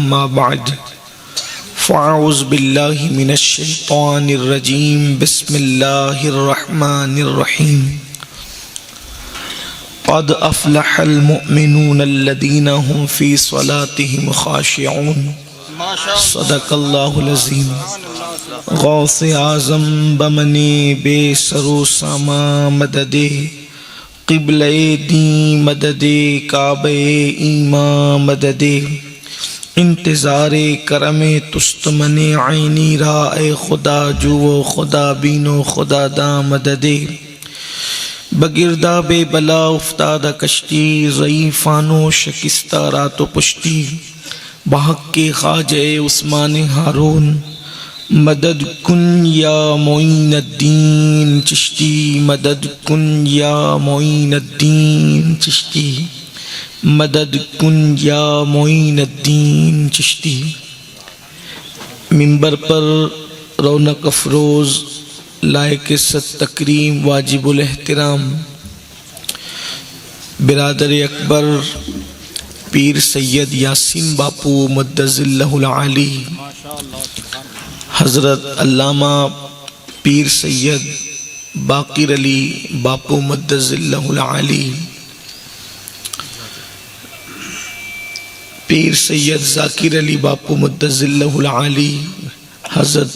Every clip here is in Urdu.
اما بعد فاعوذ باللہ من الشیطان الرجیم بسم اللہ الرحمن الرحیم قد افلح المؤمنون الذین هم فی صلاتهم خاشعون صدق اللہ العظیم غوث اعظم بمنِ بے سر و ساما مدد قبلِ دین مدد کعبہ ایمان مدد انتظار کرم تستمن عینی را اے خدا جو خدا بینو خدا دا مدد بگردہ بے بلا افتادہ کشتی ضعیفانو شکستہ رات و پشتی بحق کے خواجہ عثمان ہارون مدد کن یا معین الدین چشتی مدد کن یا معین الدین چشتی مدد کن یا معین الدین چشتی۔ منبر پر رونق افروز لائق ست تکریم واجب الاحترام برادر اکبر پیر سید یاسین باپو مدظ اللہ العالی، حضرت علامہ پیر سید باقر علی باپو مدظ اللہ العالی، پیر سید ذاکر علی باپو مدظ اللہ العالی، حضرت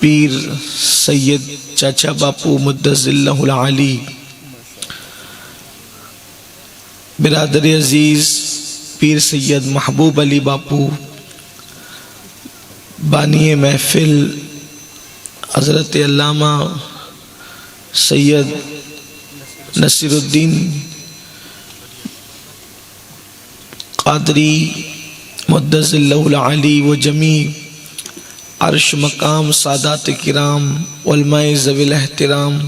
پیر سید چاچا باپو مدظ اللہ العالی، برادر عزیز پیر سید محبوب علی باپو، بانی محفل حضرت علامہ سید نصیر الدین قادری مدظ اللہ العالی و جمیع عرش مقام سادات کرام علماء ذوی الاحترام،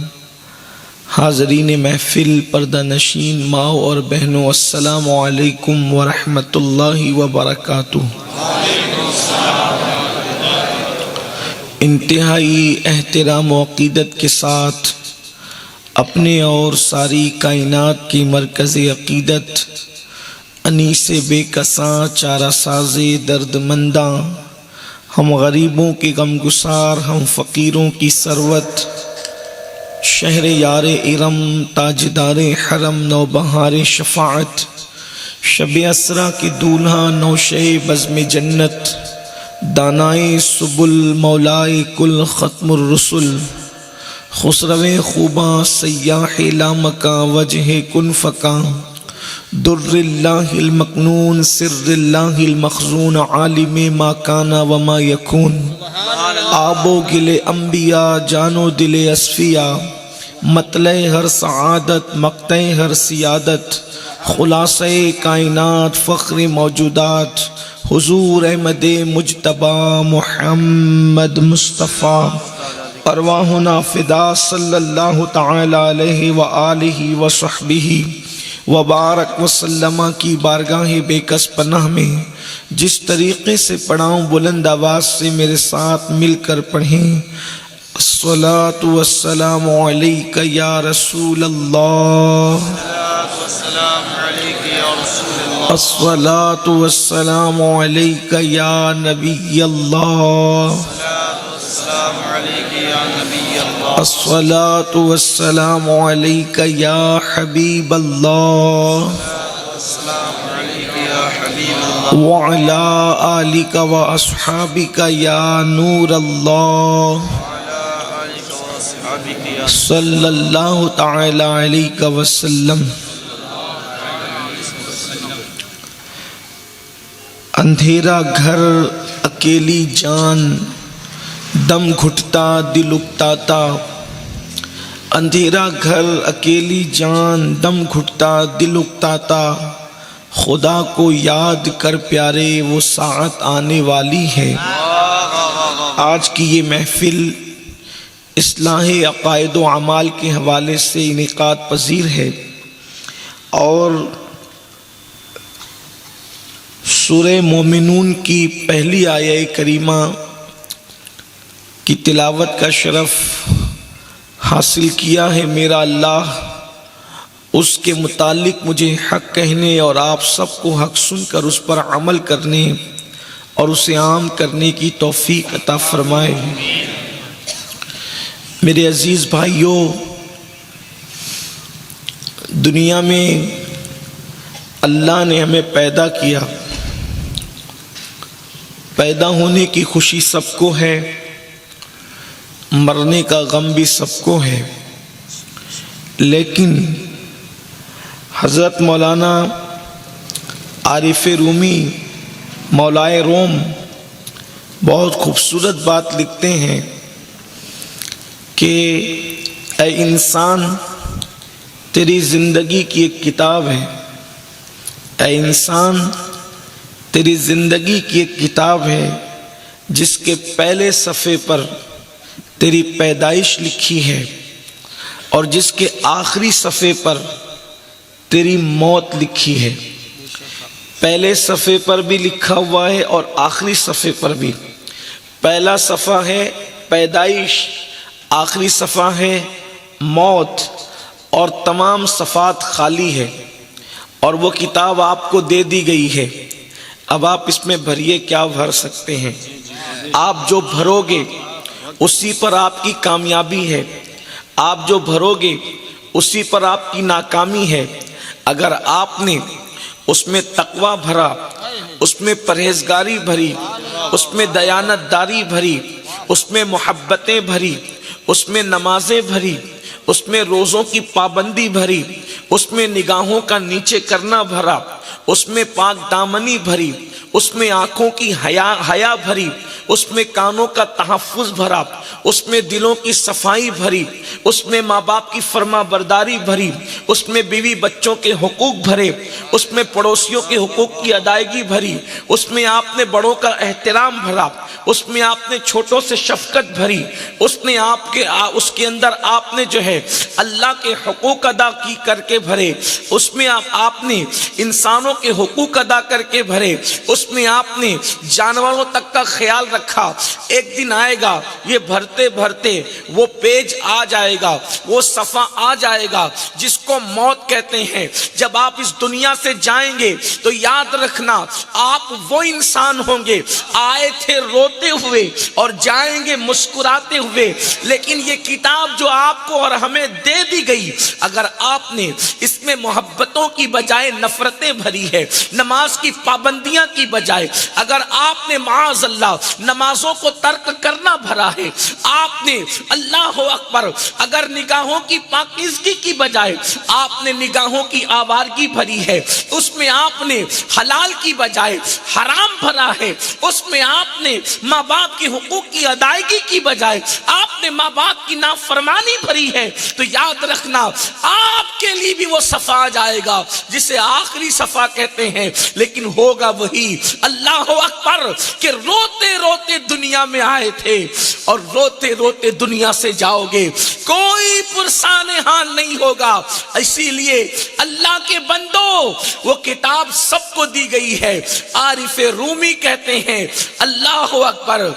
حاضرین محفل پردہ نشین ماؤں اور بہنوں، السلام علیکم ورحمۃ اللہ وبرکاتہ۔ انتہائی احترام و عقیدت کے ساتھ اپنے اور ساری کائنات کی مرکز عقیدت انیس بے کساں چارہ ساز درد منداں، ہم غریبوں کے غم گسار، ہم فقیروں کی ثروت، شہر یار ارم تاجدار حرم نوبہار شفاعت، شب اسرا کی دولہا نوشہ بزم جنت، دانائے سبل مولائے کل ختم الرسل، خسرو خوباں سیاح لامکاں وجہ کن فکاں، در اللہ المکنون سر اللہ المخزون عالم ما کان وما یکون، آب و گل انبیاء جان و دل اصفیاء، مطلع ہر سعادت مقطع ہر سیادت، خلاصہ کائنات فخر موجودات، حضور احمد مجتبی محمد مصطفیٰ، ارواحنا فدا صلی اللہ تعالی علیہ وآلہ وصحبہ وبارک وسلم کی بارگاہ بے کس پناہ میں جس طریقے سے پڑھاؤں بلند آواز سے میرے ساتھ مل کر پڑھیں۔ الصلاۃ والسلام علیک یا رسول اللہ، الصلاۃ والسلام علیک یا نبی اللہ، الصلاۃ والسلام علیک یا حبیب اللہ، وعلی آلک و اصحابک یا نور اللہ، صلی اللہ تعالی علیہ وسلم۔ اندھیرا گھر اکیلی جان دم گھٹتا دل اکتاتا، اندھیرا گھر اکیلی جان دم گھٹتا دل اکتاتا، خدا کو یاد کر پیارے وہ ساعت آنے والی ہے۔ آج کی یہ محفل اصلاح عقائد و اعمال کے حوالے سے انعقاد پذیر ہے اور سورہ مومنون کی پہلی آیہ کریمہ کی تلاوت کا شرف حاصل کیا ہے میرا اللہ، اس کے متعلق مجھے حق کہنے اور آپ سب کو حق سن کر اس پر عمل کرنے اور اسے عام کرنے کی توفیق عطا فرمائے۔ میرے عزیز بھائیوں، دنیا میں اللہ نے ہمیں پیدا کیا، پیدا ہونے کی خوشی سب کو ہے، مرنے کا غم بھی سب کو ہے، لیکن حضرت مولانا عارف رومی مولائے روم بہت خوبصورت بات لکھتے ہیں کہ اے انسان، تیری زندگی کی ایک کتاب ہے، اے انسان تیری زندگی کی ایک کتاب ہے جس کے پہلے صفحے پر تیری پیدائش لکھی ہے اور جس کے آخری صفحے پر تیری موت لکھی ہے۔ پہلے صفحے پر بھی لکھا ہوا ہے اور آخری صفحے پر بھی۔ پہلا صفحہ ہے پیدائش، آخری صفحہ ہے موت، اور تمام صفحات خالی ہے، اور وہ کتاب آپ کو دے دی گئی ہے۔ اب آپ اس میں بھریے، کیا بھر سکتے ہیں؟ آپ جو بھرو گے اسی پر آپ کی کامیابی ہے، آپ جو بھرو گے اسی پر آپ کی ناکامی ہے۔ اگر آپ نے اس میں تقویٰ بھرا، اس میں پرہیزگاری بھری، اس میں دیانت داری بھری، اس میں محبتیں بھری، اس میں نمازیں بھری، اس میں روزوں کی پابندی بھری، اس میں نگاہوں کا نیچے کرنا بھرا، اس میں پاک دامنی بھری، اس میں آنکھوں کی حیا بھری، اس میں کانوں کا تحفظ بھرا، اس میں دلوں کی صفائی بھری، اس میں ماں باپ کی فرما برداری بھری، اس میں بیوی بچوں کے حقوق بھرے، اس میں پڑوسیوں کے حقوق کی ادائیگی بھری، اس میں آپ نے بڑوں کا احترام بھرا، اس میں آپ نے چھوٹوں سے شفقت بھری، اس کے اندر آپ نے جو ہے اللہ کے حقوق ادا کی کر کے بھرے، اس میں آپ نے انسانوں کے حقوق ادا کر کے بھرے، اس میں آپ نے جانوروں تک کا خیال رکھا۔ ایک دن آئے گا، یہ بھرتے بھرتے وہ پیج آ جائے گا، وہ صفحہ آ جائے گا جس کو موت کہتے ہیں۔ جب آپ اس دنیا سے جائیں گے تو یاد رکھنا، آپ وہ انسان ہوں گے، آئے تھے روتے ہوئے اور جائیں گے مسکراتے ہوئے، لیکن یہ کتاب جو آپ کو اور ہمیں دے دی گئی، اگر آپ نے اس میں محبتوں کی بجائے نفرتیں بھری ہے، نماز کی پابندیاں کی بجائے اگر آپ نے معاذ اللہ نمازوں کو ترک کرنا بھرا ہے، آپ نے اللہ اکبر اگر نگاہوں کی پاکیزگی کی بجائے آپ نے نگاہوں کی آوارگی بھری ہے، اس میں آپ نے حلال کی بجائے حرام بھرا ہے، اس میں آپ نے ماں باپ کے حقوق کی ادائیگی کی بجائے آپ نے ماں باپ کی نافرمانی بھری ہے، تو یاد رکھنا آپ کے لیے بھی وہ صفحہ آ جائے گا جسے آخری صفحہ کہتے ہیں، لیکن ہوگا وہی اللہ اکبر کہ روتے روتے دنیا میں آئے تھے اور روتے روتے دنیا سے جاؤ گے، کوئی پرسان حال نہیں ہوگا۔ اسی لیے اللہ کے بندو، وہ کتاب سب کو دی گئی ہے۔ عارف رومی کہتے ہیں اللہ اکبر،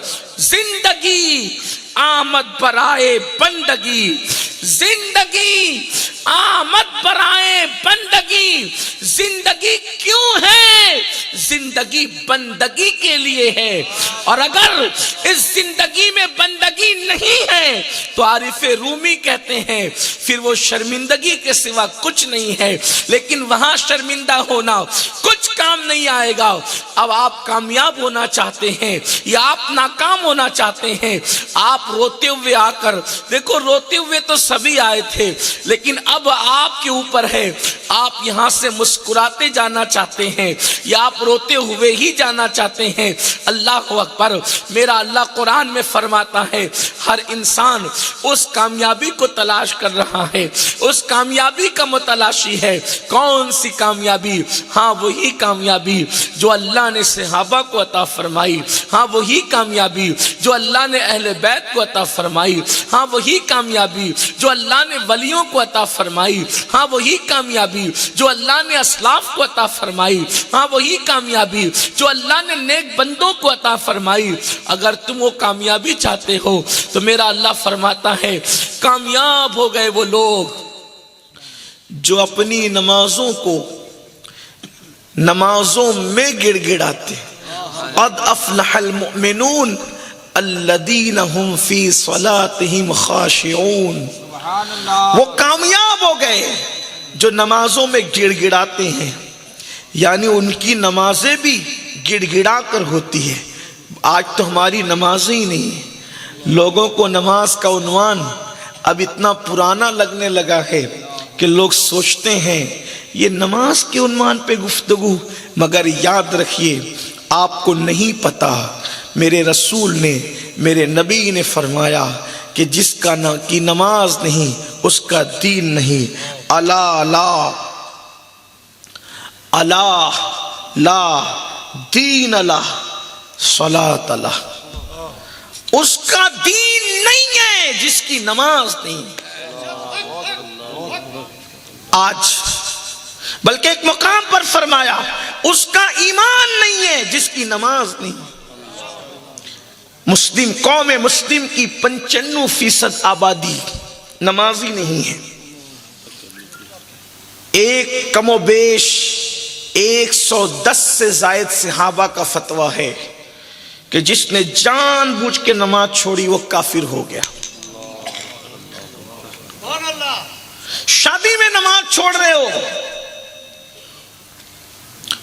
زندگی آمد برائے بندگی، زندگی آمد برائے بندگی، زندگی کیوں ہے؟ زندگی بندگی کے لیے ہے، اور اگر اس زندگی میں بندگی نہیں ہے تو عارف رومی کہتے ہیں پھر وہ شرمندگی کے سوا کچھ نہیں ہے، لیکن وہاں شرمندہ ہونا کچھ کام نہیں آئے گا۔ اب آپ کامیاب ہونا چاہتے ہیں یا آپ ناکام ہونا چاہتے ہیں، آپ روتے ہوئے آ کر دیکھو، روتے ہوئے تو سبھی آئے تھے، لیکن اب آپ کے اوپر ہے، آپ یہاں سے مسکراتے جانا چاہتے ہیں یا آپ روتے ہوئے ہی جانا چاہتے ہیں۔ اللہ اکبر، میرا اللہ قرآن میں فرماتا ہے ہر انسان اس کامیابی کو تلاش کر رہا ہے، اس کامیابی کا متلاشی ہے۔ کون سی کامیابی؟ ہاں وہی کامیابی جو اللہ نے صحابہ کو عطا فرمائی، ہاں وہی کامیابی جو اللہ نے اہل بیت کو عطا فرمائی، ہاں وہی کامیابی جو اللہ نے ولیوں کو عطا فرمائی، ہاں وہی کامیابی جو اللہ نے اسلاف کو عطا فرمائی، ہاں وہی کامیابی جو اللہ نے نیک بندوں کو عطا فرمائی۔ اگر تم وہ کامیابی چاہتے ہو تو میرا اللہ فرماتا ہے کامیاب ہو گئے وہ لوگ جو اپنی نمازوں کو نمازوں میں گڑ گڑاتے، قد افلح المؤمنون الذین هم فی صلاتهم خاشعون، وہ کامیاب ہو گئے جو نمازوں میں گڑ گڑاتے ہیں، یعنی ان کی نمازیں بھی گڑ گڑا کر ہوتی ہے۔ آج تو ہماری نمازیں ہی نہیں ہیں، لوگوں کو نماز کا عنوان اب اتنا پرانا لگنے لگا ہے کہ لوگ سوچتے ہیں یہ نماز کے عنوان پہ گفتگو، مگر یاد رکھیے آپ کو نہیں پتا میرے رسول نے، میرے نبی نے فرمایا کہ جس کا کی نماز نہیں اس کا دین نہیں۔ الا لا الا لا دین اللہ صلاۃ اللہ، اس کا دین نہیں ہے جس کی نماز نہیں۔ آج بلکہ ایک مقام پر فرمایا اس کا ایمان نہیں ہے جس کی نماز نہیں۔ مسلم قوم مسلم کی 95% آبادی نمازی نہیں ہے۔ ایک کم و بیش 110 سے زائد صحابہ کا فتویٰ ہے کہ جس نے جان بوجھ کے نماز چھوڑی وہ کافر ہو گیا۔ شادی میں نماز چھوڑ رہے ہو،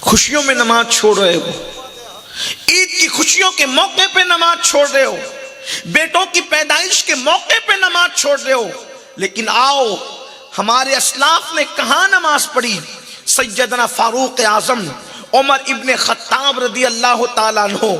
خوشیوں میں نماز چھوڑ رہے ہو، عید کی خوشیوں کے موقع پہ نماز چھوڑ رہے ہو، بیٹوں کی پیدائش کے موقع پہ نماز چھوڑ رہے ہو، لیکن آؤ ہمارے اسلاف نے کہاں نماز پڑھی؟ سیدنا فاروق اعظم عمر ابن خطاب رضی اللہ تعالیٰ عنہ،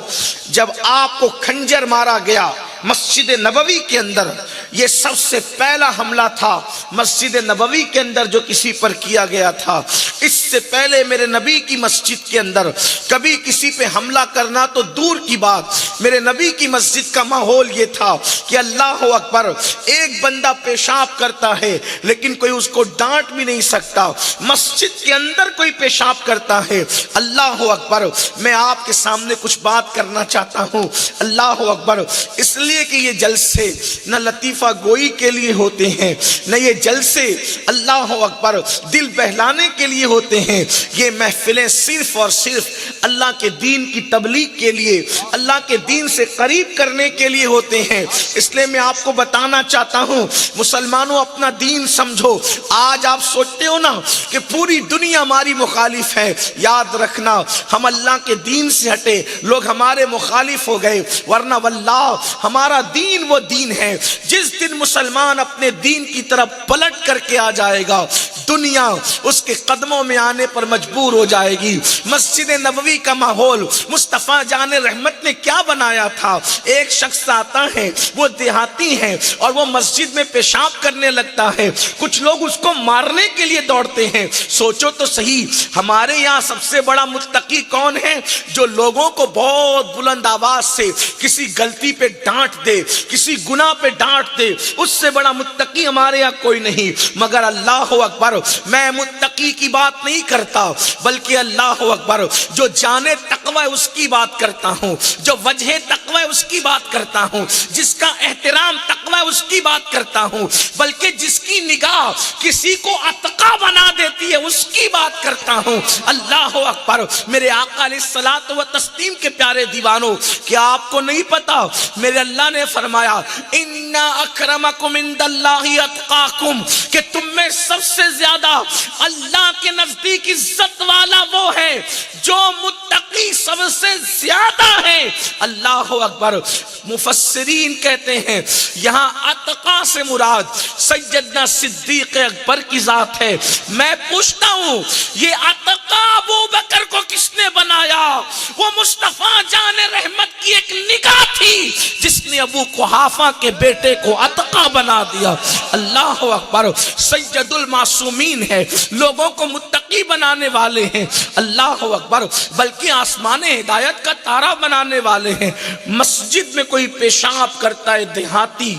جب آپ کو کھنجر مارا گیا مسجد نبوی کے اندر، یہ سب سے پہلا حملہ تھا مسجد نبوی کے اندر جو کسی پر کیا گیا تھا۔ اس سے پہلے میرے نبی کی مسجد کے اندر کبھی کسی پہ حملہ کرنا تو دور کی بات، میرے نبی کی مسجد کا ماحول یہ تھا کہ اللہ اکبر، ایک بندہ پیشاب کرتا ہے لیکن کوئی اس کو ڈانٹ بھی نہیں سکتا، مسجد کے اندر کوئی پیشاب کرتا ہے، اللہ اکبر۔ میں آپ کے سامنے کچھ بات کرنا چاہتا ہوں، اللہ اکبر، اس لیے کہ یہ جلسے نہ لطیفہ گوئی کے لیے ہوتے ہیں، نہ یہ جلسے اللہ اکبر دل بہلانے کے لیے ہوتے ہیں، یہ محفلیں صرف اور صرف اللہ کے دین کی تبلیغ کے لیے، اللہ کے دین سے قریب کرنے کے لیے ہوتے ہیں۔ اس لیے میں آپ کو بتانا چاہتا ہوں مسلمانوں اپنا دین سمجھو۔ آج آپ سوچتے ہو نا کہ پوری دنیا ہماری مخالف ہے، یاد رکھنا ہم اللہ کے دین سے ہٹے، لوگ ہمارے مخالف ہو گئے، ورنہ واللہ ہمارا دین وہ دین ہے۔ جس دن مسلمان اپنے دین کی طرف پلٹ کر کے آ جائے گا، دنیا اس کے قدموں میں آنے پر مجبور ہو جائے گی۔ مسجد نبوی کا ماحول مصطفیٰ جان رحمت نے کیا بنایا تھا؟ ایک شخص آتا ہے، وہ دیہاتی ہے اور وہ مسجد میں پیشاب کرنے لگتا ہے، کچھ لوگ اس کو مارنے کے لیے دوڑتے ہیں۔ سوچو تو صحیح، ہمارے یہاں سب سے بڑا متقی کون ہے؟ جو لوگوں کو بہت بلند آواز سے کسی غلطی پہ ڈانٹ دے، کسی گناہ پہ ڈانٹ دے، اس سے بڑا متقی ہمارے یہاں کوئی نہیں۔ مگر اللہ اکبر، میں متقی کی بات نہیں کرتا، بلکہ اللہ اکبر جو جانے تقوی اس کی بات کرتا ہوں، جو وجہ تقوی اس کی بات کرتا ہوں، جس کا احترام تقوی اس کی بات کرتا ہوں، بلکہ جس کی نگاہ کسی کو اتقا بنا دیتی ہے اس کی بات کرتا ہوں۔ اللہ اکبر، میرے آقا علیہ الصلوۃ والتسلیم کے پیارے دیوانوں، کیا آپ کو نہیں پتا میرے اللہ نے فرمایا ان اکرمکم عند اللہ اتقاکم، کہ تم میں سب سے زیادہ اللہ کے نزدیک عزت والا وہ ہے جو متقی سب سے زیادہ ہے۔ اللہ اکبر، مفسرین کہتے ہیں یہاں اتقا سے مراد سیدنا صدیق اکبر کی ذات ہے۔ میں پوچھتا ہوں یہ اتقا ابو بکر کو کس نے بنایا؟ وہ مصطفیٰ جان رحمت کی ایک نگاہ تھی جس نے ابو قحافہ کے بیٹے کو اتقا بنا دیا۔ اللہ اکبر، سید المعصومین ہے، لوگوں کو متقی بنانے والے ہیں۔ اللہ اکبر، بلکہ آسمان ہدایت کا تارا بنانے والے ہیں۔ مسجد میں کوئی پیشاب کرتا ہے دیہاتی،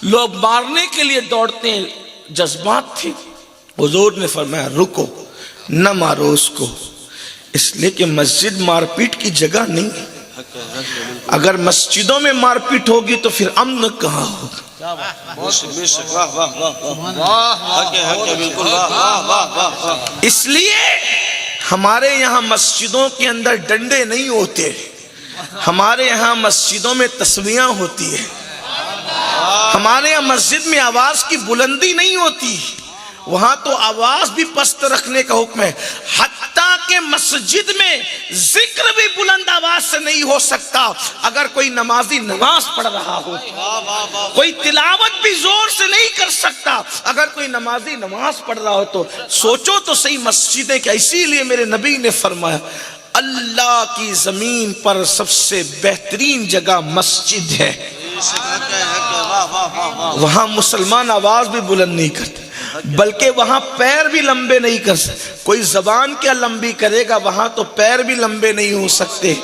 لوگ مارنے کے لیے دوڑتے ہیں، جذبات تھے، حضور نے فرمایا رکو، نہ مارو اس کو، اس لیے کہ مسجد مار پیٹ کی جگہ نہیں۔ اگر مسجدوں میں مار پیٹ ہوگی تو پھر امن کہاں ہوگا؟ اس لیے ہمارے یہاں مسجدوں کے اندر ڈنڈے نہیں ہوتے، ہمارے یہاں مسجدوں میں تسبیحاں ہوتی ہے، ہمارے یہاں مسجد میں آواز کی بلندی نہیں ہوتی، وہاں تو آواز بھی پست رکھنے کا حکم ہے، حتیٰ کہ مسجد میں ذکر بھی بلند آواز سے نہیں ہو سکتا۔ اگر کوئی نمازی نماز پڑھ رہا ہو، کوئی تلاوت بھی زور سے نہیں کر سکتا، اگر کوئی نمازی نماز پڑھ رہا ہو تو سوچو تو صحیح مسجدیں کیا۔ اسی لیے میرے نبی نے فرمایا اللہ کی زمین پر سب سے بہترین جگہ مسجد ہے، وہاں مسلمان آواز بھی بلند نہیں کرتے، بلکہ وہاں پیر بھی لمبے نہیں کر سکتے۔ کوئی زبان کیا لمبی کرے گا، وہاں تو پیر بھی لمبے نہیں ہو سکتے۔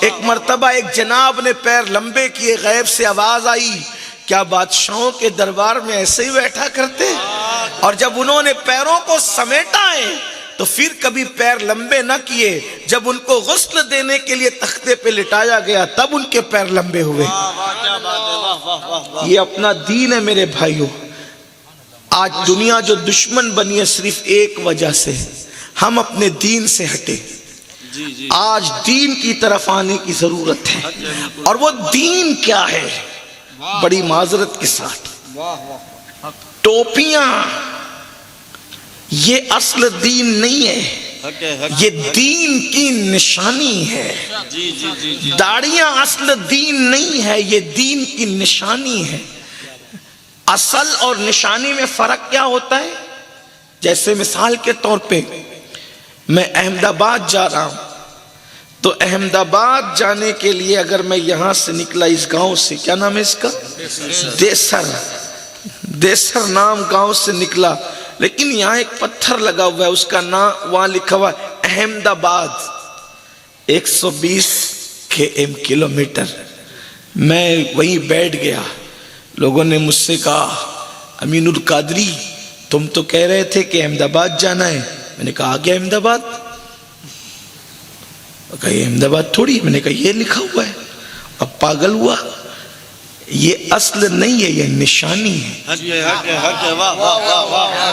ایک مرتبہ ایک جناب نے پیر لمبے کیے، غیب سے آواز آئی، کیا بادشاہوں کے دربار میں ایسے ہی بیٹھا کرتے؟ اور جب انہوں نے پیروں کو سمیٹا ہے تو پھر کبھی پیر لمبے نہ کیے، جب ان کو غسل دینے کے لیے تختے پہ لٹایا گیا تب ان کے پیر لمبے ہوئے۔ یہ اپنا دین ہے میرے بھائیوں۔ آج دنیا جو دشمن بنی ہے صرف ایک وجہ سے، ہم اپنے دین سے ہٹے۔ آج دین کی طرف آنے کی ضرورت ہے، اور وہ دین کیا ہے؟ بڑی معذرت کے ساتھ ٹوپیاں یہ اصل دین نہیں ہے، یہ دین کی نشانی ہے۔ داڑیاں اصل دین نہیں ہے، یہ دین کی نشانی ہے۔ اصل اور نشانی میں فرق کیا ہوتا ہے؟ جیسے مثال کے طور پہ میں احمد آباد جا رہا ہوں، تو احمد آباد جانے کے لیے اگر میں یہاں سے نکلا، اس گاؤں سے، کیا نام ہے اس کا؟ دیسر نام گاؤں سے نکلا، لیکن یہاں ایک پتھر لگا ہوا ہے، اس کا نام وہاں لکھا ہوا ہے احمد آباد، 120 کلومیٹر۔ میں وہیں بیٹھ گیا، لوگوں نے مجھ سے کہا امین القادری تم تو کہہ رہے تھے کہ احمد آباد جانا ہے۔ میں نے کہا آگے احمد آباد، کہا یہ احمد آباد تھوڑی، میں نے کہا یہ لکھا ہوا ہے۔ اب پاگل ہوا، یہ اصل نہیں ہے، یہ نشانی ہے۔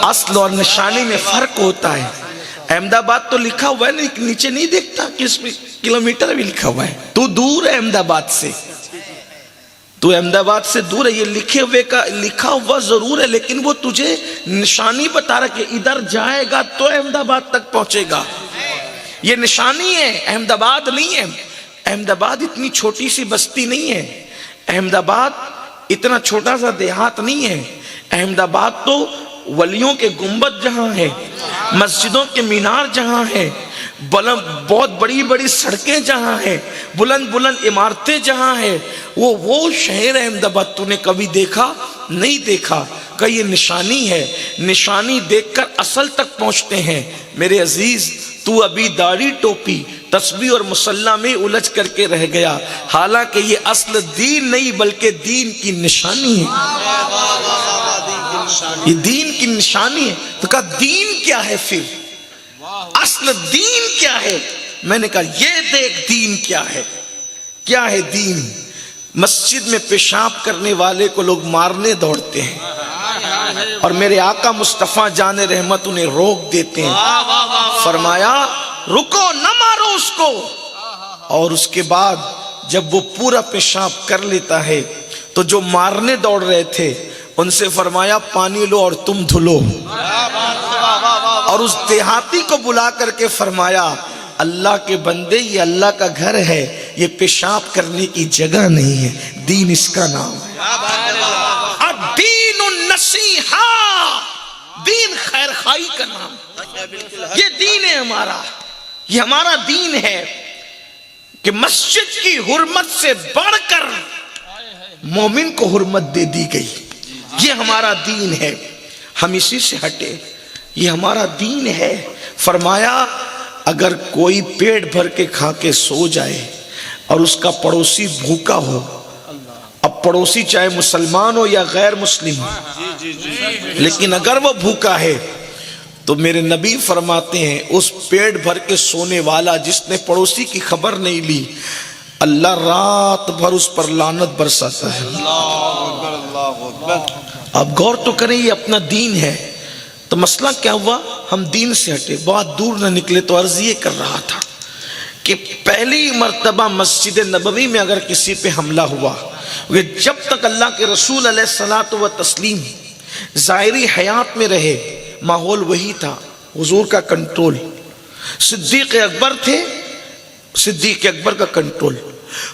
اصل اور نشانی میں فرق ہوتا ہے۔ احمد آباد تو لکھا ہوا ہے، نیچے نہیں دیکھتا کس کلومیٹر بھی لکھا ہوا ہے، تو دور ہے احمد آباد سے، تو احمد آباد سے دور ہے۔ یہ لکھا ہوا ضرور ہے، لیکن وہ تجھے نشانی بتا رہا کہ ادھر جائے گا تو احمد آباد تک پہنچے گا، یہ نشانی ہے، احمد آباد نہیں ہے۔ احمد آباد اتنی چھوٹی سی بستی نہیں ہے، احمد آباد اتنا چھوٹا سا دیہات نہیں ہے۔ احمد آباد تو ولیوں کے گنبد جہاں ہے، مسجدوں کے مینار جہاں ہے، بہت بڑی بڑی سڑکیں جہاں ہیں، بلند بلند عمارتیں جہاں ہیں، وہ شہر احمد آباد تو نے کبھی دیکھا نہیں دیکھا؟ کہ یہ نشانی ہے، نشانی دیکھ کر اصل تک پہنچتے ہیں۔ میرے عزیز، تو ابھی داڑھی ٹوپی تسبیح اور مصلی میں الجھ کر کے رہ گیا، حالانکہ یہ اصل دین نہیں بلکہ دین کی نشانی ہے، یہ دین کی نشانی ہے۔ تو کہا دین کیا ہے پھر؟ اصل دین کیا ہے؟ میں نے کہا یہ دیکھ دین کیا ہے۔ کیا ہے دین؟ مسجد میں پیشاب کرنے والے کو لوگ مارنے دوڑتے ہیں، اور میرے آقا مصطفیٰ جان رحمت انہیں روک دیتے ہیں، فرمایا رکو نہ مارو اس کو۔ اور اس کے بعد جب وہ پورا پیشاب کر لیتا ہے تو جو مارنے دوڑ رہے تھے ان سے فرمایا پانی لو اور تم دھلو، اور اس دیہاتی کو بلا کر کے فرمایا اللہ کے بندے یہ اللہ کا گھر ہے، یہ پیشاب کرنے کی جگہ نہیں ہے، دین اس کا نام ہے۔ الدین النصیحہ، دین خیر خواہی کا نام، یہ دین ہے ہمارا، یہ ہمارا دین ہے کہ مسجد کی حرمت سے بڑھ کر مومن کو حرمت دے دی گئی، یہ ہمارا دین ہے، ہم اسی سے ہٹے، یہ ہمارا دین ہے۔ فرمایا اگر کوئی پیٹ بھر کے کھا کے سو جائے اور اس کا پڑوسی بھوکا ہو، اب پڑوسی چاہے مسلمان ہو یا غیر مسلم ہو، لیکن اگر وہ بھوکا ہے تو میرے نبی فرماتے ہیں اس پیٹ بھر کے سونے والا جس نے پڑوسی کی خبر نہیں لی، اللہ رات بھر اس پر لعنت برساتا ہے۔ اب غور تو کریں، یہ اپنا دین ہے۔ تو مسئلہ کیا ہوا؟ ہم دین سے ہٹے، بہت دور نہ نکلے۔ تو عرض یہ کر رہا تھا کہ پہلی مرتبہ مسجد نبوی میں اگر کسی پہ حملہ ہوا، جب تک اللہ کے رسول علیہ الصلوۃ والتسلیم ظاہری حیات میں رہے ماحول وہی تھا، حضور کا کنٹرول، صدیق اکبر تھے، صدیق اکبر کا کنٹرول،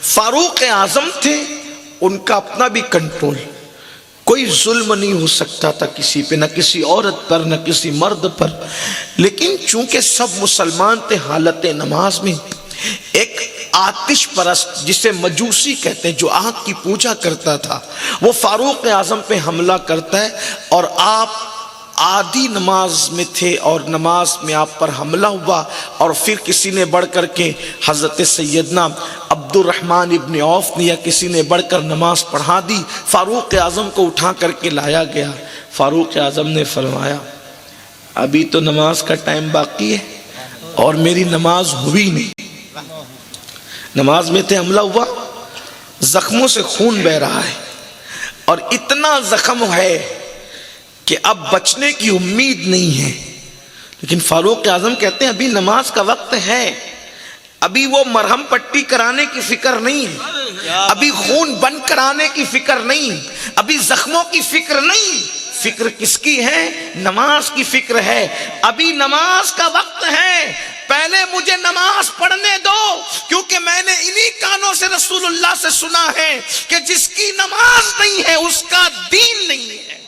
فاروق اعظم تھے، ان کا اپنا بھی کنٹرول، کوئی ظلم نہیں ہو سکتا تھا کسی پہ، نہ کسی عورت پر نہ کسی مرد پر۔ لیکن چونکہ سب مسلمان تھے، حالت نماز میں ایک آتش پرست جسے مجوسی کہتے ہیں جو آگ کی پوجا کرتا تھا، وہ فاروق اعظم پہ حملہ کرتا ہے، اور آپ آدھی نماز میں تھے اور نماز میں آپ پر حملہ ہوا، اور پھر کسی نے بڑھ کر کے حضرت سیدنا عبد الرحمن ابن عوف نے یا کسی نے بڑھ کر نماز پڑھا دی، فاروق اعظم کو اٹھا کر کے لایا گیا۔ فاروق اعظم نے فرمایا ابھی تو نماز کا ٹائم باقی ہے اور میری نماز ہوئی نہیں، نماز میں تھے، حملہ ہوا، زخموں سے خون بہ رہا ہے، اور اتنا زخم ہے کہ اب بچنے کی امید نہیں ہے۔ لیکن فاروق اعظم کہتے ہیں ابھی نماز کا وقت ہے، ابھی وہ مرہم پٹی کرانے کی فکر نہیں، ابھی خون بند کرانے کی فکر نہیں، ابھی زخموں کی فکر نہیں، فکر کس کی ہے؟ نماز کی فکر ہے۔ ابھی نماز کا وقت ہے، پہلے مجھے نماز پڑھنے دو، کیونکہ میں نے انہی کانوں سے رسول اللہ سے سنا ہے کہ جس کی نماز نہیں ہے اس کا دین نہیں ہے۔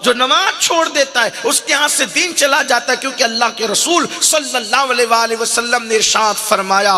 جو نماز چھوڑ دیتا ہے اس کے ہاتھ سے دین چلا جاتا ہے، کیونکہ اللہ کے رسول صلی اللہ علیہ وآلہ وسلم نے ارشاد فرمایا،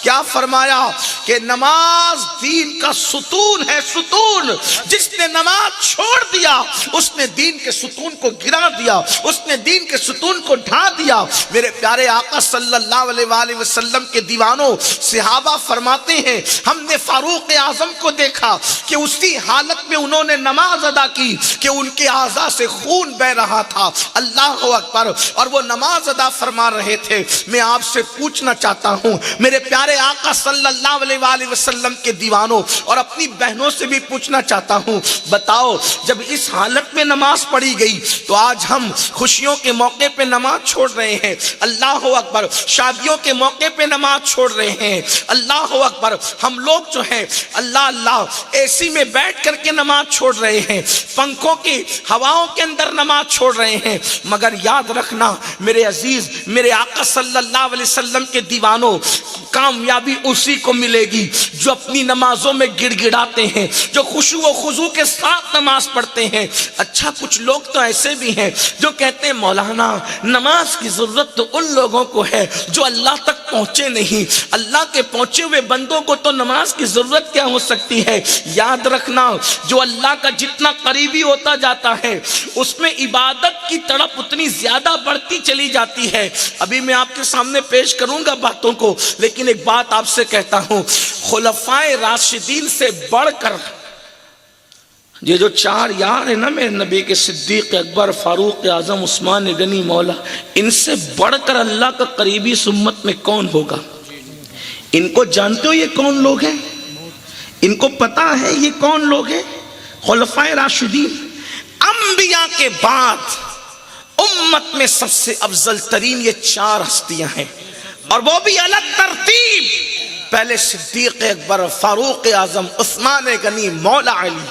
کیا فرمایا؟ کہ نماز دین کا ستون ہے، ستون۔ جس نے نماز چھوڑ دیا اس نے دین کے ستون کو گرا دیا، اس نے دین کے ستون کو ڈھا دیا۔ میرے پیارے آقا صلی اللہ علیہ وآلہ وسلم کے دیوانوں، صحابہ فرماتے ہیں ہم نے فاروق اعظم کو دیکھا کہ اسی حالت میں انہوں نے نماز ادا کی کہ ان کے اعضاء سے خون بہ رہا تھا، اللہ اکبر، اور وہ نماز ادا فرما رہے تھے۔ میں آپ سے پوچھنا چاہتا ہوں میرے پیارے آقا صلی اللہ علیہ وآلہ وسلم کے دیوانوں، اور اپنی بہنوں سے بھی پوچھنا چاہتا ہوں، بتاؤ جب اس حالت میں نماز پڑھی گئی تو آج ہم خوشیوں کے موقع پہ نماز چھوڑ رہے ہیں، اللہ اکبر، شادیوں کے موقع پہ نماز چھوڑ رہے ہیں، اللہ اکبر، ہم لوگ جو ہیں اللہ اے سی میں بیٹھ کر کے نماز چھوڑ رہے ہیں، پنکھوں کی ہواؤں کے اندر نماز چھوڑ رہے ہیں۔ مگر یاد رکھنا میرے عزیز، میرے آقا صلی اللہ علیہ وسلم کے دیوانوں، کامیابی اسی کو ملے گی جو اپنی نمازوں میں گڑ گڑاتے ہیں، جو خشوع و خضوع کے ساتھ نماز پڑھتے ہیں۔ اچھا کچھ لوگ تو ایسے بھی ہیں جو کہتے ہیں مولانا نماز کی ضرورت تو ان لوگوں کو ہے جو اللہ تک پہنچے نہیں، اللہ کے پہنچے ہوئے بندوں کو تو نماز کی ضرورت کیا ہو سکتی ہے؟ یاد رکھنا جو اللہ کا جتنا قریبی ہوتا جاتا ہے اس میں عبادت کی تڑپ اتنی زیادہ بڑھتی چلی جاتی ہے۔ ابھی میں آپ کے سامنے پیش کروں گا باتوں کو، لیکن ایک بات آپ سے کہتا ہوں، خلفائے راشدین سے بڑھ کر یہ جو چار یار ہیں نا میرے نبی کے، صدیق اکبر، فاروق اعظم، عثمان غنی مولا، ان سے بڑھ کر اللہ کا قریبی اس امت میں کون ہوگا؟ ان کو جانتے ہو یہ کون لوگ ہیں؟ ان کو پتا ہے یہ کون لوگ ہیں؟ خلفائے راشدین، انبیاء کے بعد امت میں سب سے افضل ترین یہ چار ہستیاں ہیں، اور وہ بھی الگ ترتیب۔ پہلے صدیق اکبر، فاروق اعظم، عثمان غنی، مولا علی۔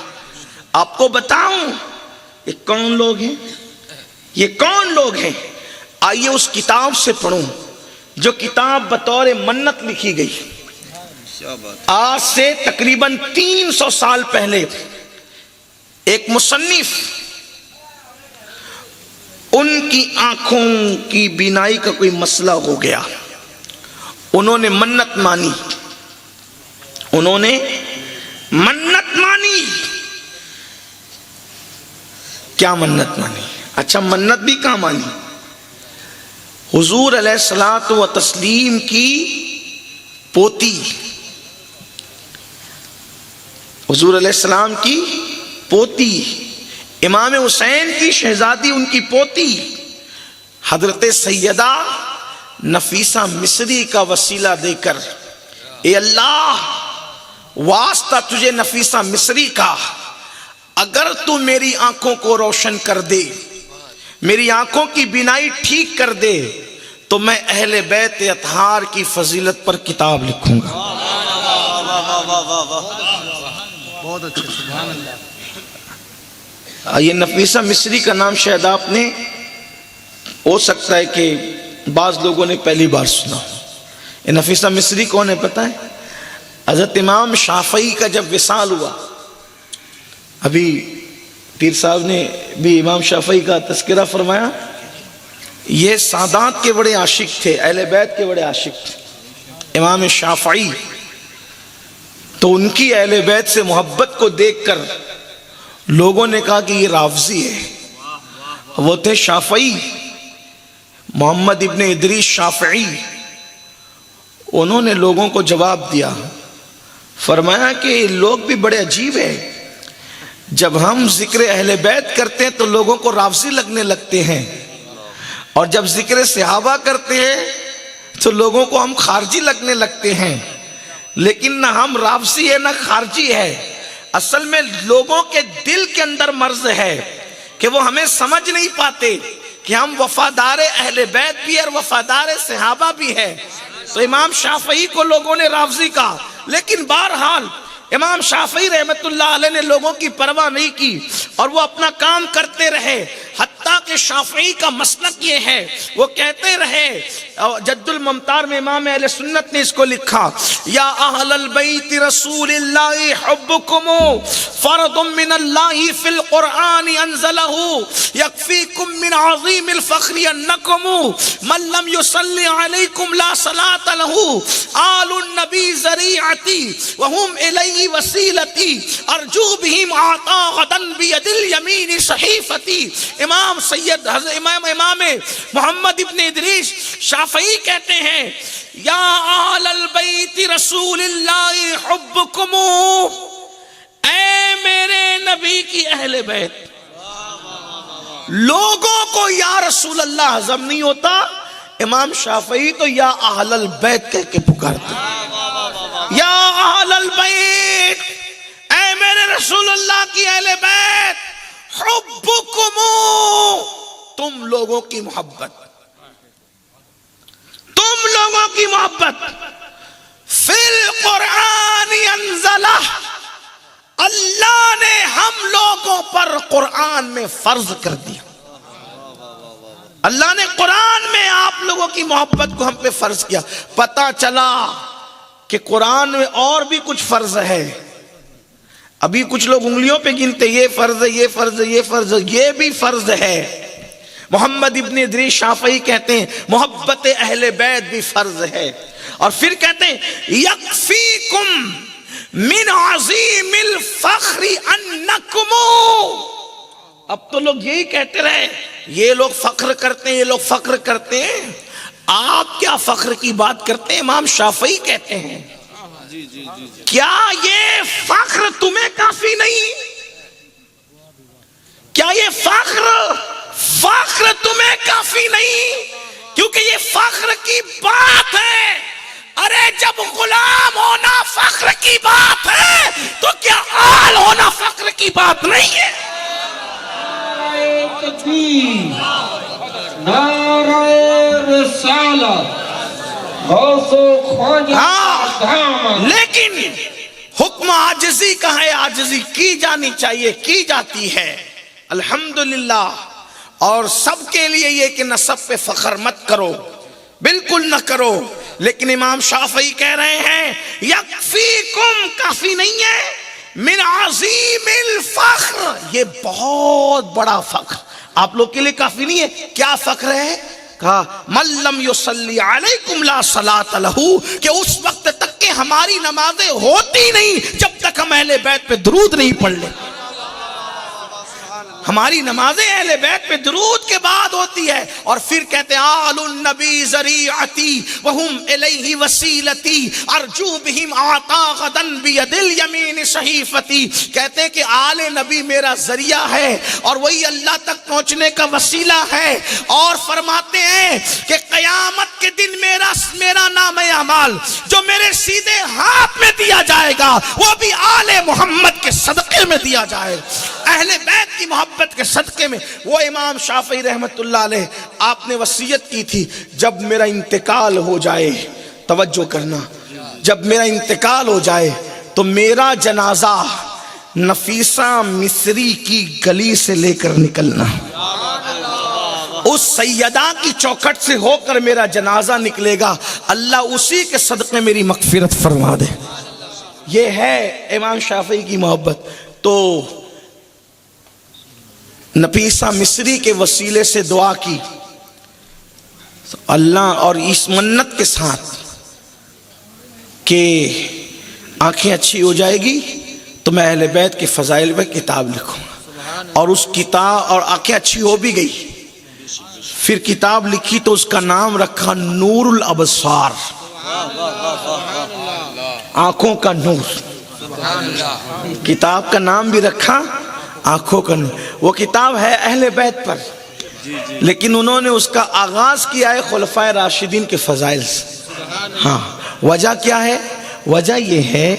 آپ کو بتاؤں یہ کون لوگ ہیں؟ یہ کون لوگ ہیں؟ آئیے اس کتاب سے پڑھوں جو کتاب بطور منت لکھی گئی آج سے تقریباً 300 سال پہلے۔ ایک مصنف، ان کی آنکھوں کی بینائی کا کوئی مسئلہ ہو گیا، انہوں نے منت مانی، انہوں نے منت مانی۔ کیا منت مانی؟ اچھا منت بھی کہاں مانی؟ حضور علیہ الصلوۃ والتسلیم کی پوتی، حضور علیہ السلام کی پوتی، امام حسین کی شہزادی، ان کی پوتی حضرت سیدہ نفیسہ مصری کا وسیلہ دے کر، اے اللہ واسطہ تجھے نفیسہ مصری کا، اگر تو میری آنکھوں کو روشن کر دے، میری آنکھوں کی بینائی ٹھیک کر دے، تو میں اہل بیت اطہار کی فضیلت پر کتاب لکھوں گا۔ بہت اچھے، سبحان اللہ۔ یہ نفیسہ مصری کا نام شاید آپ نے ہو سکتا ہے کہ بعض لوگوں نے پہلی بار سنا۔ یہ نفیسہ مصری کون ہے پتہ ہے؟ حضرت امام شافعی کا جب وصال ہوا، ابھی پیر صاحب نے بھی امام شافعی کا تذکرہ فرمایا، یہ سادات کے بڑے عاشق تھے، اہل بیت کے بڑے عاشق تھے امام شافعی۔ تو ان کی اہل بیت سے محبت کو دیکھ کر لوگوں نے کہا کہ یہ رافضی ہے۔ وہ تھے شافعی، محمد ابن ادریس شافعی۔ انہوں نے لوگوں کو جواب دیا، فرمایا کہ لوگ بھی بڑے عجیب ہیں، جب ہم ذکر اہل بیت کرتے ہیں تو لوگوں کو رافضی لگنے لگتے ہیں، اور جب ذکر صحابہ کرتے ہیں تو لوگوں کو ہم خارجی لگنے لگتے ہیں، لیکن نہ ہم رافضی ہے نہ خارجی ہے۔ اصل میں لوگوں کے دل کے اندر مرض ہے کہ وہ ہمیں سمجھ نہیں پاتے کہ ہم وفادار اہل بیت بھی اور وفادار صحابہ بھی ہیں۔ تو امام شافعی کو لوگوں نے رافضی کہا، لیکن بہرحال امام شافعی رحمت اللہ علیہ نے لوگوں کی پرواہ نہیں کی اور وہ اپنا کام کرتے رہے، حتیٰ کہ شافعی کا مسلک یہ ہے، وہ کہتے رہے، جد الممتار میں امام اہل سنت نے اس کو لکھا، یا اہل البیت رسول اللہ حبکم فرض من اللہ فی القرآن انزلہ یکفیکم من عظیم الفخر انکم من لم یصلی علیکم لا صلاة لہ آل النبی ذریعتی وہم الی وسیلتی ارجو بہم آتا غدا بید الیمین صحیفتی۔ امام سید امام محمد ابن ادریس شافعی کہتے ہیں، یا اہل البیت رسول اللہ حبکم، اے میرے نبی کی اہل بیت۔ لوگوں کو یا رسول اللہ ہضم نہیں ہوتا، امام شافعی تو یا اہل البیت کہہ کے پکارتے، یا اہل البیت، اے میرے رسول اللہ کی اہل بیت، حبکم، تم لوگوں کی محبت، تم لوگوں کی محبت، فی القرآن انزلہ، اللہ نے ہم لوگوں پر قرآن میں فرض کر دیا۔ اللہ نے قرآن میں آپ لوگوں کی محبت کو ہم پہ فرض کیا۔ پتہ چلا کہ قرآن میں اور بھی کچھ فرض ہے، ابھی کچھ لوگ انگلیوں پہ گنتے، یہ فرض ہے، یہ فرض ہے، یہ فرض ہے، یہ بھی فرض ہے۔ محمد ابن ادریس شافعی کہتے ہیں محبت اہل بیت بھی فرض ہے، اور پھر کہتے ہیں یکفیکم من عظیم الفخر انکم۔ اب تو لوگ یہی کہتے رہے، یہ لوگ فخر کرتے ہیں، یہ لوگ فخر کرتے ہیں، آپ کیا فخر کی بات کرتے ہیں؟ امام شافعی کہتے ہیں کیا یہ فخر تمہیں کافی نہیں؟ کیا یہ فخر تمہیں کافی نہیں؟ کیونکہ یہ فخر کی بات ہے۔ ارے جب غلام ہونا فخر کی بات ہے تو کیا آل ہونا فخر کی بات نہیں ہے؟ نعرہ رسالت، غوث و خواجہ دامن۔ لیکن حکم عاجزی کا ہے، عاجزی کی جانی چاہیے، کی جاتی ہے الحمدللہ۔ اور سب کے لیے یہ کہ نسب پہ فخر مت کرو، بالکل نہ کرو، لیکن امام شافعی کہہ رہے ہیں یکفیکم، کافی نہیں ہے، من عظیم الفخر، یہ بہت بڑا فخر آپ لوگ کے لیے کافی نہیں ہے۔ کیا فخر ہے؟ کہا من لم یصلی علیکم لا صلاۃ لہ، کہ اس وقت تک کہ ہماری نمازیں ہوتی نہیں جب تک ہم اہل بیت پہ درود نہیں پڑھ لیں۔ ہماری نمازیں اہل بیت پہ درود کے بعد ہوتی ہے، اور پھر کہتے ہیں آل النبی ذریعتی وہم الیہ وسیلتی ارجو بہم آتا غدا بید الیمین صحیفتی۔ کہتے ہیں کہ آل نبی میرا ذریعہ ہے اور وہی اللہ تک پہنچنے کا وسیلہ ہے، اور فرماتے ہیں کہ قیامت کے دن میرا نام اعمال جو میرے سیدھے ہاتھ میں دیا جائے گا وہ بھی آل محمد کے صدقے میں دیا جائے گا۔ اہل بیت کی محبت کے صدقے میں وہ امام شافعی رحمت اللہ علیہ آپ نے وصیت کی تھی، جب میرا انتقال ہو جائے، توجہ کرنا، جب میرا انتقال ہو جائے تو میرا جنازہ نفیسہ مصری کی گلی سے لے کر نکلنا، اس سیدہ کی چوکھٹ سے ہو کر میرا جنازہ نکلے گا، اللہ اسی کے صدقے میری مغفرت فرما دے۔ یہ ہے امام شافعی کی محبت۔ تو نفیسہ مصری کے وسیلے سے دعا کی اللہ، اور اس منت کے ساتھ کہ آنکھیں اچھی ہو جائے گی تو میں اہل بیت کے فضائل پہ کتاب لکھوں گا، اور اس کتاب، اور آنکھیں اچھی ہو بھی گئی، پھر کتاب لکھی تو اس کا نام رکھا نور الابصار، آنکھوں کا نور۔ کتاب کا نام بھی رکھا آنکھوں کا نور۔ وہ کتاب ہے اہل بیت پر، لیکن انہوں نے اس کا آغاز کیا ہے خلفائے راشدین کے فضائل سے۔ ہاں، وجہ کیا ہے؟ وجہ یہ ہے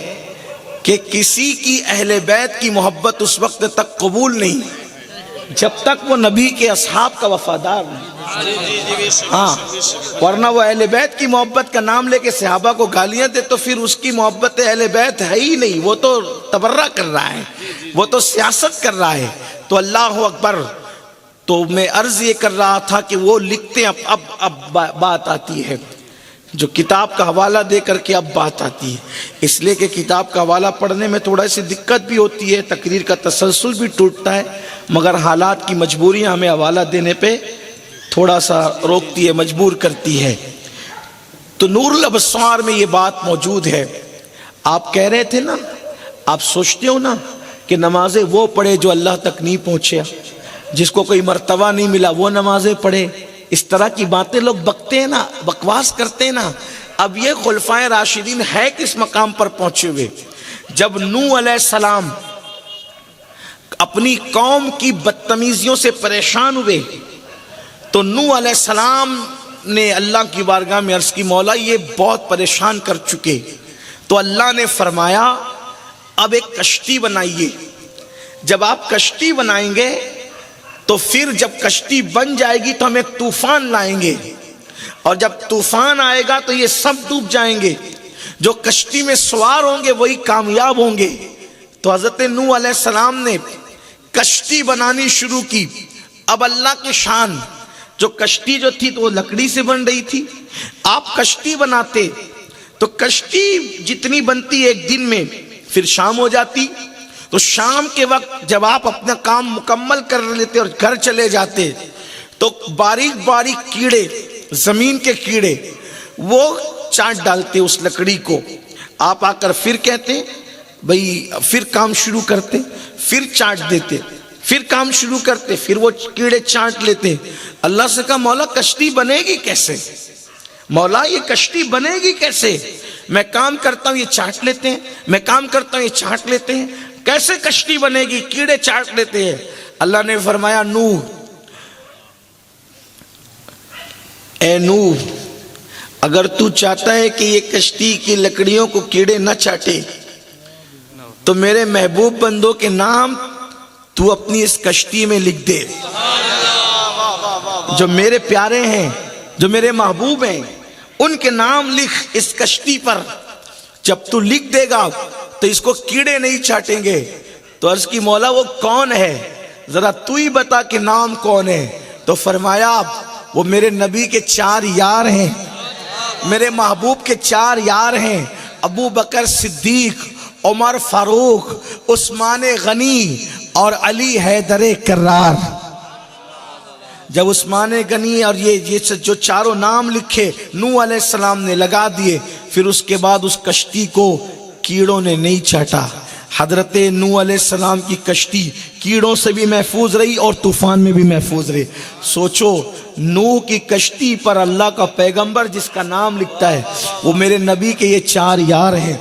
کہ کسی کی اہل بیت کی محبت اس وقت تک قبول نہیں جب تک وہ نبی کے اصحاب کا وفادار نہیں۔ ہاں، ورنہ وہ اہل بیت کی محبت کا نام لے کے صحابہ کو گالیاں دے تو پھر اس کی محبت اہل بیت ہے ہی نہیں، وہ تو تبرہ کر رہا ہے، وہ تو سیاست کر رہا ہے۔ تو اللہ اکبر۔ تو میں عرض یہ کر رہا تھا کہ وہ لکھتے ہیں، اب بات آتی ہے جو کتاب کا حوالہ دے کر کے اب بات آتی ہے، اس لیے کہ کتاب کا حوالہ پڑھنے میں تھوڑا سی دقت بھی ہوتی ہے، تقریر کا تسلسل بھی ٹوٹتا ہے، مگر حالات کی مجبوریاں ہمیں حوالہ دینے پہ تھوڑا سا روکتی ہے، مجبور کرتی ہے۔ تو نور الابصار میں یہ بات موجود ہے۔ آپ کہہ رہے تھے نا، آپ سوچتے ہو نا کہ نمازیں وہ پڑھے جو اللہ تک نہیں پہنچے، جس کو کوئی مرتبہ نہیں ملا وہ نمازیں پڑھے، اس طرح کی باتیں لوگ بکتے ہیں نا، بکواس کرتے ہیں نا۔ اب یہ خلفائے راشدین ہے کس مقام پر پہنچے ہوئے؟ جب نوح علیہ السلام اپنی قوم کی بدتمیزیوں سے پریشان ہوئے تو نوح علیہ السلام نے اللہ کی بارگاہ میں عرض کی، مولا یہ بہت پریشان کر چکے۔ تو اللہ نے فرمایا اب ایک کشتی بنائیے، جب آپ کشتی بنائیں گے تو پھر جب کشتی بن جائے گی تو ہم ایک طوفان لائیں گے، اور جب طوفان آئے گا تو یہ سب ڈوب جائیں گے، جو کشتی میں سوار ہوں گے وہی کامیاب ہوں گے۔ تو حضرت نوح علیہ السلام نے کشتی بنانی شروع کی۔ اب اللہ کی شان، جو کشتی جو تھی تو وہ لکڑی سے بن رہی تھی، آپ کشتی بناتے تو کشتی جتنی بنتی ایک دن میں پھر شام ہو جاتی، تو شام کے وقت جب آپ اپنا کام مکمل کر لیتے اور گھر چلے جاتے تو باریک باریک کیڑے، زمین کے کیڑے وہ چاٹ ڈالتے اس لکڑی کو۔ آپ آ کر پھر کہتے بھئی، پھر کام شروع کرتے، پھر چاٹ دیتے، پھر کام شروع کرتے، پھر وہ کیڑے چاٹ لیتے۔ اللہ سے کہا مولا کشتی بنے گی کیسے؟ مولا یہ کشتی بنے گی کیسے؟ میں کام کرتا ہوں یہ چاٹ لیتے ہیں، میں کام کرتا ہوں یہ چاٹ لیتے ہیں، کیسے کشتی بنے گی؟ کیڑے چاٹ لیتے ہیں۔ اللہ نے فرمایا نوح، اے نوح، اگر تو چاہتا ہے کہ یہ کشتی کی لکڑیوں کو کیڑے نہ چاٹے تو میرے محبوب بندوں کے نام تو اپنی اس کشتی میں لکھ دے، جو میرے پیارے ہیں، جو میرے محبوب ہیں، ان کے نام لکھ اس کشتی پر۔ جب تو لکھ دے گا تو اس کو کیڑے نہیں چاٹیں گے۔ تو عرض کی مولا وہ کون ہے؟ ذرا تو ہی بتا کہ نام کون ہے۔ تو فرمایا وہ میرے نبی کے 4 یار ہیں، میرے محبوب کے 4 یار ہیں، ابو بکر صدیق، عمر فاروق، عثمان غنی اور علی حیدر کرار۔ جب عثمان غنی اور یہ جو چاروں نام لکھے نوح علیہ السلام نے لگا دیے، پھر اس کے بعد اس کشتی کو کیڑوں نے نہیں چاٹا۔ حضرت نوح علیہ السلام کی کشتی کیڑوں سے بھی محفوظ رہی اور طوفان میں بھی محفوظ رہی۔ سوچو، نوح کی کشتی پر اللہ کا پیغمبر جس کا نام لکھتا ہے وہ میرے نبی کے یہ 4 یار ہیں۔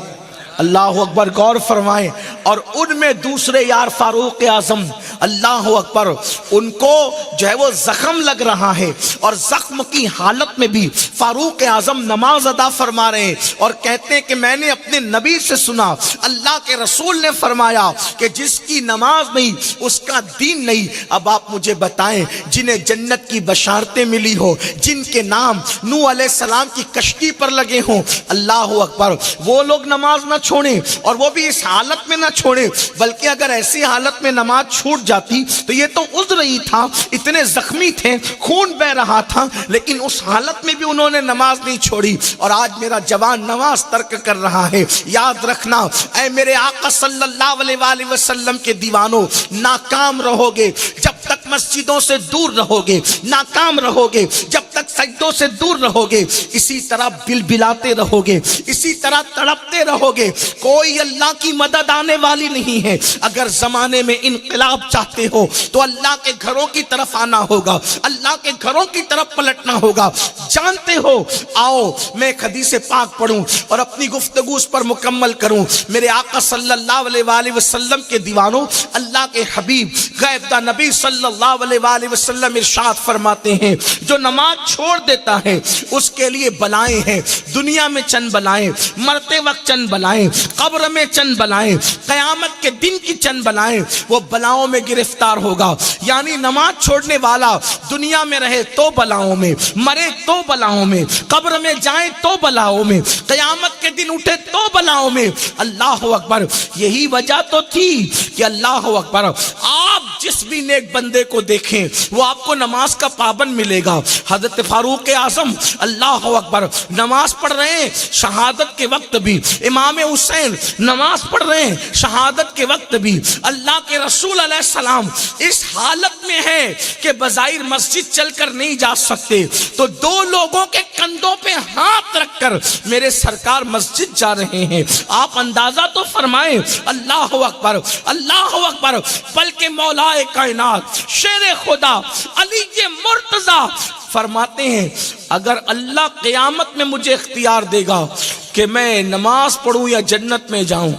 اللہ اکبر، غور فرمائیں۔ اور ان میں دوسرے یار فاروق اعظم اللہ اکبر، ان کو جو ہے وہ زخم لگ رہا ہے، اور زخم کی حالت میں بھی فاروق اعظم نماز ادا فرما رہے ہیں اور کہتے ہیں کہ میں نے اپنے نبی سے سنا، اللہ کے رسول نے فرمایا کہ جس کی نماز نہیں اس کا دین نہیں۔ اب آپ مجھے بتائیں، جنہیں جنت کی بشارتیں ملی ہو، جن کے نام نوح علیہ السلام کی کشتی پر لگے ہوں، اللہ اکبر، وہ لوگ نماز نہ چھوڑیں، اور وہ بھی اس حالت میں نہ چھوڑیں، بلکہ اگر ایسی حالت میں نماز چھوٹ جاتی تو یہ تو عذر ہی تھا، اتنے زخمی تھے، خون بہ رہا تھا، لیکن اس حالت میں بھی انہوں نے نماز نہیں چھوڑی، اور آج میرا جوان نماز ترک کر رہا ہے۔ یاد رکھنا اے میرے آقا صلی اللہ علیہ وآلہ وسلم کے دیوانوں، ناکام رہو گے جب تک مسجدوں سے دور رہو گے، ناکام رہو گے جب تک سجدوں سے دور رہو گے، اسی طرح بلبلاتے رہو گے، اسی طرح تڑپتے رہو گے، کوئی اللہ کی مدد آنے والی نہیں ہے۔ اگر زمانے میں انقلاب چاہتے ہو تو اللہ کے گھروں کی طرف آنا ہوگا، اللہ کے گھروں کی طرف پلٹنا ہوگا۔ جانتے ہو، آؤ میں ایک حدیث پاک پڑھوں اور اپنی گفتگو اس پر مکمل کروں۔ میرے آقا صلی اللہ علیہ وآلہ وسلم کے دیوانوں، اللہ کے حبیب غیب دا نبی صلی اللہ علیہ وآلہ وسلم ارشاد فرماتے ہیں، جو نماز چھوڑ دیتا ہے اس کے لیے بلائیں ہیں، دنیا میں چند بلائیں، مرتے وقت چند بلائیں، قبر میں چند بلائیں، قیامت کے دن کی چند بلائیں، وہ بلاؤں میں گرفتار ہوگا۔ یعنی نماز چھوڑنے والا دنیا میں رہے تو بلاؤں میں، مرے تو بلاؤں میں، قبر میں جائیں تو بلاؤں میں، قیامت کے دن اٹھے تو بلاؤں میں۔ اللہ اکبر، یہی وجہ تو تھی کہ اللہ اکبر، آپ جس بھی نیک بندے کو دیکھیں وہ آپ کو نماز کا پابند ملے گا۔ حضرت فاروق اعظم اللہ اکبر نماز پڑھ رہے ہیں شہادت کے وقت بھی، امام حسین نماز پڑھ رہے ہیں شہادت کے وقت بھی، اللہ کے رسول علیہ السلام اس حالت میں ہے کہ بظاہر مسجد چل کر نہیں جا سکتے، تو دو لوگوں کے کندھوں پہ ہاتھ رکھ کر میرے سرکار مسجد جا رہے ہیں۔ آپ اندازہ تو فرمائیں، اللہ اکبر اللہ اکبر، بلکہ مولا کائنات شیر خدا علی مرتضیٰ فرماتے ہیں اگر اللہ قیامت میں مجھے اختیار دے گا کہ میں نماز پڑھوں یا جنت میں جاؤں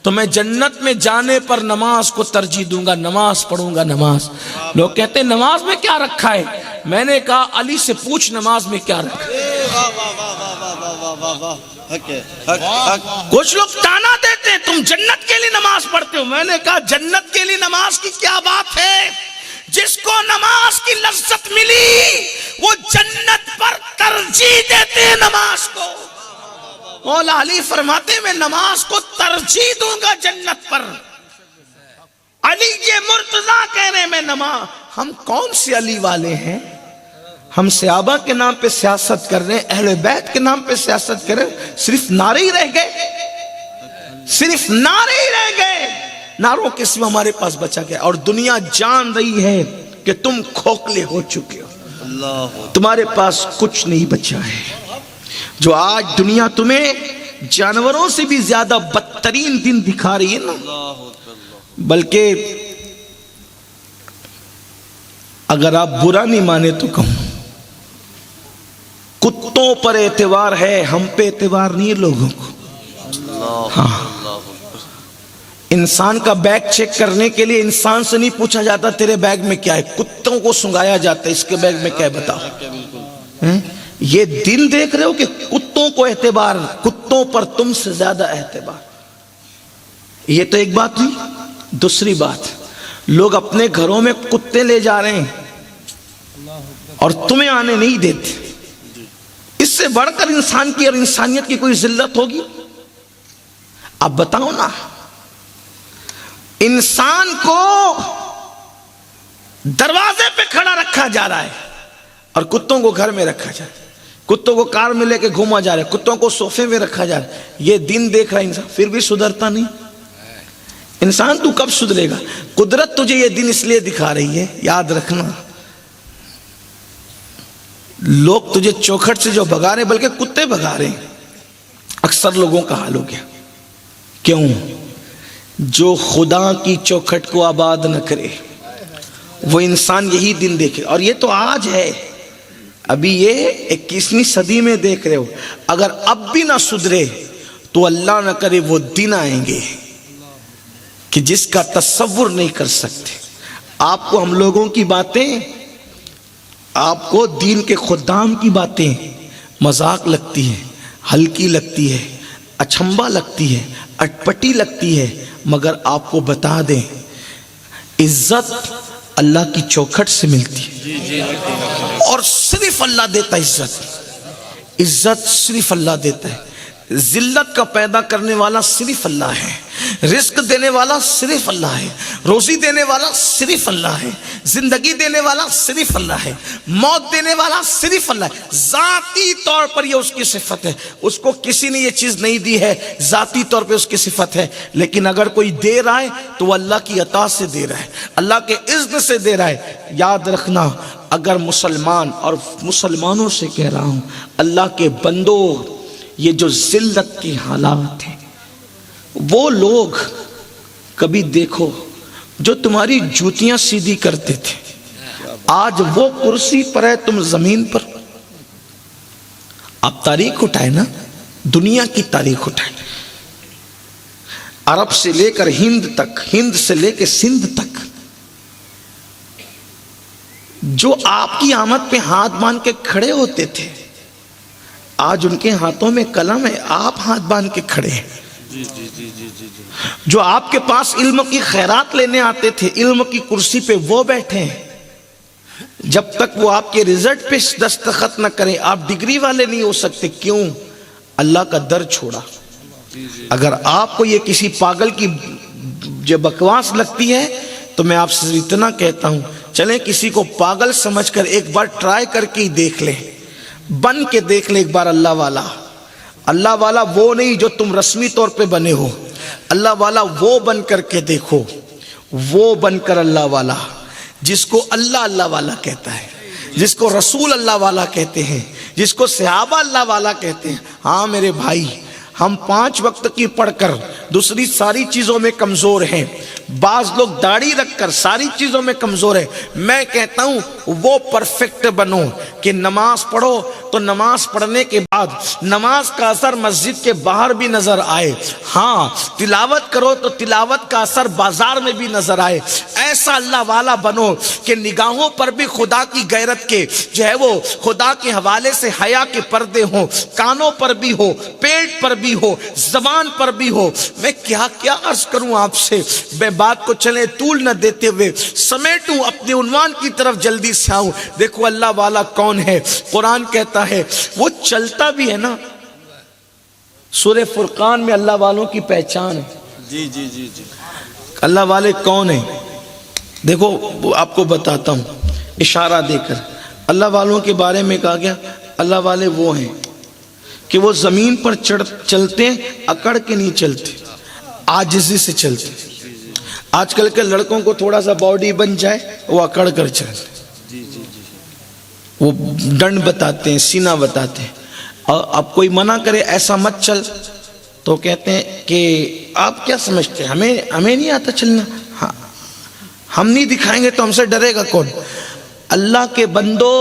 تو میں جنت میں جانے پر نماز کو ترجیح دوں گا، نماز پڑھوں گا۔ نماز، لوگ کہتے ہیں نماز میں کیا رکھا ہے؟ میں نے کہا علی سے پوچھ نماز میں کیا رکھا ہے۔ کچھ لوگ تانا دیتے ہیں تم جنت کے لیے نماز پڑھتے ہو، میں نے کہا جنت کے لیے نماز کی کیا بات ہے؟ جس کو نماز کی لذت ملی وہ جنت پر ترجیح دیتے ہیں نماز کو۔ مولا علی فرماتے ہیں میں نماز کو ترجیح دوں گا جنت پر۔ علی یہ مرتضیٰ کہہ رہے ہیں میں نماز، ہم کون سے علی والے ہیں؟ ہم صحابہ کے نام پہ سیاست کر رہے ہیں، اہل بیت کے نام پہ سیاست کر رہے ہیں، صرف نعرے ہی رہ گئے، صرف نعرے ہی رہ گئے، نعروں کے سوا ہمارے پاس بچا گیا۔ اور دنیا جان رہی ہے کہ تم کھوکھلے ہو چکے ہو، تمہارے پاس کچھ نہیں بچا ہے۔ جو آج دنیا تمہیں جانوروں سے بھی زیادہ بدترین دن دکھا رہی ہے نا، بلکہ اگر آپ برا نہیں مانے تو کہوں کتوں پر اعتبار ہے، ہم پہ اعتبار نہیں ہے لوگوں کو۔ ہاں، انسان کا بیگ چیک کرنے کے لیے انسان سے نہیں پوچھا جاتا تیرے بیگ میں کیا ہے، کتوں کو سنگایا جاتا ہے اس کے بیگ میں کیا ہے بتاؤ۔ یہ دن دیکھ رہے ہو کہ کتوں کو اعتبار، کتوں پر تم سے زیادہ اعتبار۔ یہ تو ایک بات ہوئی۔ دوسری بات، لوگ اپنے گھروں میں کتے لے جا رہے ہیں اور تمہیں آنے نہیں دیتے۔ اس سے بڑھ کر انسان کی اور انسانیت کی کوئی ذلت ہوگی؟ اب بتاؤ نا، انسان کو دروازے پہ کھڑا رکھا جا رہا ہے اور کتوں کو گھر میں رکھا جا رہا ہے، کتوں کو کار میں لے کے گھوما جا رہا ہے، کتوں کو صوفے میں رکھا جا رہا ہے۔ یہ دن دیکھ رہا ہے انسان، پھر بھی سدھرتا نہیں۔ انسان تو کب سدھرے گا؟ قدرت تجھے یہ دن اس لیے دکھا رہی ہے، یاد رکھنا۔ لوگ تجھے چوکھٹ سے جو بھگا رہے بلکہ کتے بھگا رہے ہیں۔ اکثر لوگوں کا حال ہو گیا، کیوں؟ جو خدا کی چوکھٹ کو آباد نہ کرے وہ انسان یہی دن دیکھے۔ اور یہ تو آج ہے، ابھی یہ 21ویں صدی میں دیکھ رہے ہو۔ اگر اب بھی نہ سدھرے تو اللہ نہ کرے وہ دن آئیں گے کہ جس کا تصور نہیں کر سکتے۔ آپ کو ہم لوگوں کی باتیں، آپ کو دین کے خدام کی باتیں مذاق لگتی ہے، ہلکی لگتی ہے، اچھمبا لگتی ہے، اٹپٹی لگتی ہے، مگر آپ کو بتا دیں عزت اللہ کی چوکھٹ سے ملتی ہے، اور صرف اللہ دیتا ہے عزت، عزت صرف اللہ دیتا ہے، ذلت کا پیدا کرنے والا صرف اللہ ہے، رزق دینے والا صرف اللہ ہے، روزی دینے والا صرف اللہ ہے، زندگی دینے والا صرف اللہ ہے، موت دینے والا صرف اللہ ہے، ذاتی طور پر یہ اس کی صفت ہے، اس کو کسی نے یہ چیز نہیں دی ہے، ذاتی طور پہ اس کی صفت ہے، لیکن اگر کوئی دے رہا ہے تو وہ اللہ کی عطا سے دے رہا ہے، اللہ کے اذن سے دے رہا ہے۔ یاد رکھنا، اگر مسلمان، اور مسلمانوں سے کہہ رہا ہوں، اللہ کے بندوں، یہ جو ذلت کی حالات ہیں، وہ لوگ کبھی دیکھو جو تمہاری جوتیاں سیدھی کرتے تھے، آج وہ کرسی پر ہے، تم زمین پر۔ آپ تاریخ اٹھائے نا، دنیا کی تاریخ اٹھائے، عرب سے لے کر ہند تک، ہند سے لے کے سندھ تک، جو آپ کی آمد پہ ہاتھ باندھ کے کھڑے ہوتے تھے، آج ان کے ہاتھوں میں قلم ہے، آپ ہاتھ باندھ کے کھڑے ہیں۔ جو آپ کے پاس علم کی خیرات لینے آتے تھے، علم کی کرسی پہ وہ بیٹھے ہیں، جب تک وہ آپ کے رزلٹ پہ دستخط نہ کریں آپ ڈگری والے نہیں ہو سکتے۔ کیوں؟ اللہ کا در چھوڑا۔ اگر آپ کو یہ کسی پاگل کی جو بکواس لگتی ہے تو میں آپ سے اتنا کہتا ہوں، چلیں کسی کو پاگل سمجھ کر ایک بار ٹرائی کر کے ہی دیکھ لیں، بن کے دیکھ لیں ایک بار اللہ والا۔ اللہ والا وہ نہیں جو تم رسمی طور پہ بنے ہو، اللہ والا وہ بن کر کے دیکھو، وہ بن کر اللہ والا، جس کو اللہ اللہ والا کہتا ہے، جس کو رسول اللہ والا کہتے ہیں، جس کو صحابہ اللہ والا کہتے ہیں۔ ہاں میرے بھائی، ہم 5 وقت کی پڑھ کر دوسری ساری چیزوں میں کمزور ہیں، بعض لوگ داڑھی رکھ کر ساری چیزوں میں کمزور ہیں۔ میں کہتا ہوں وہ پرفیکٹ بنو کہ نماز پڑھو تو نماز پڑھنے کے بعد نماز کا اثر مسجد کے باہر بھی نظر آئے، ہاں تلاوت کرو تو تلاوت کا اثر بازار میں بھی نظر آئے۔ ایسا اللہ والا بنو کہ نگاہوں پر بھی خدا کی غیرت کے جو ہے وہ خدا کے حوالے سے حیا کے پردے ہوں، کانوں پر بھی ہو، پیٹ پر بھی ہو، زبان پر بھی ہو۔ میں کیا عرض کروں آپ سے، میں بات کو چلے طول نہ دیتے ہوئے سمیٹوں، اپنے عنوان کی طرف جلدی سے آؤں۔ دیکھو اللہ والا کون ہے۔ قرآن کہتا ہے وہ چلتا بھی ہے نا، سورہ فرقان میں اللہ والوں کی پہچان ہے۔ جی اللہ والے کون ہیں؟ دیکھو آپ کو بتاتا ہوں اشارہ دے کر۔ اللہ والوں کے بارے میں کہا گیا اللہ والے وہ ہیں کہ وہ زمین پر چلتے اکڑ کے نہیں چلتے، عاجزی سے چلتے۔ آج کل کے لڑکوں کو تھوڑا سا باڈی بن جائے وہ اکڑ کر چلتے، وہ ڈنڈ بتاتے ہیں، سینہ بتاتے ہیں، اور اب کوئی منع کرے ایسا مت چل تو کہتے ہیں کہ آپ کیا سمجھتے ہیں ہمیں نہیں آتا چلنا، ہاں ہم نہیں دکھائیں گے تو ہم سے ڈرے گا کون؟ اللہ کے بندو،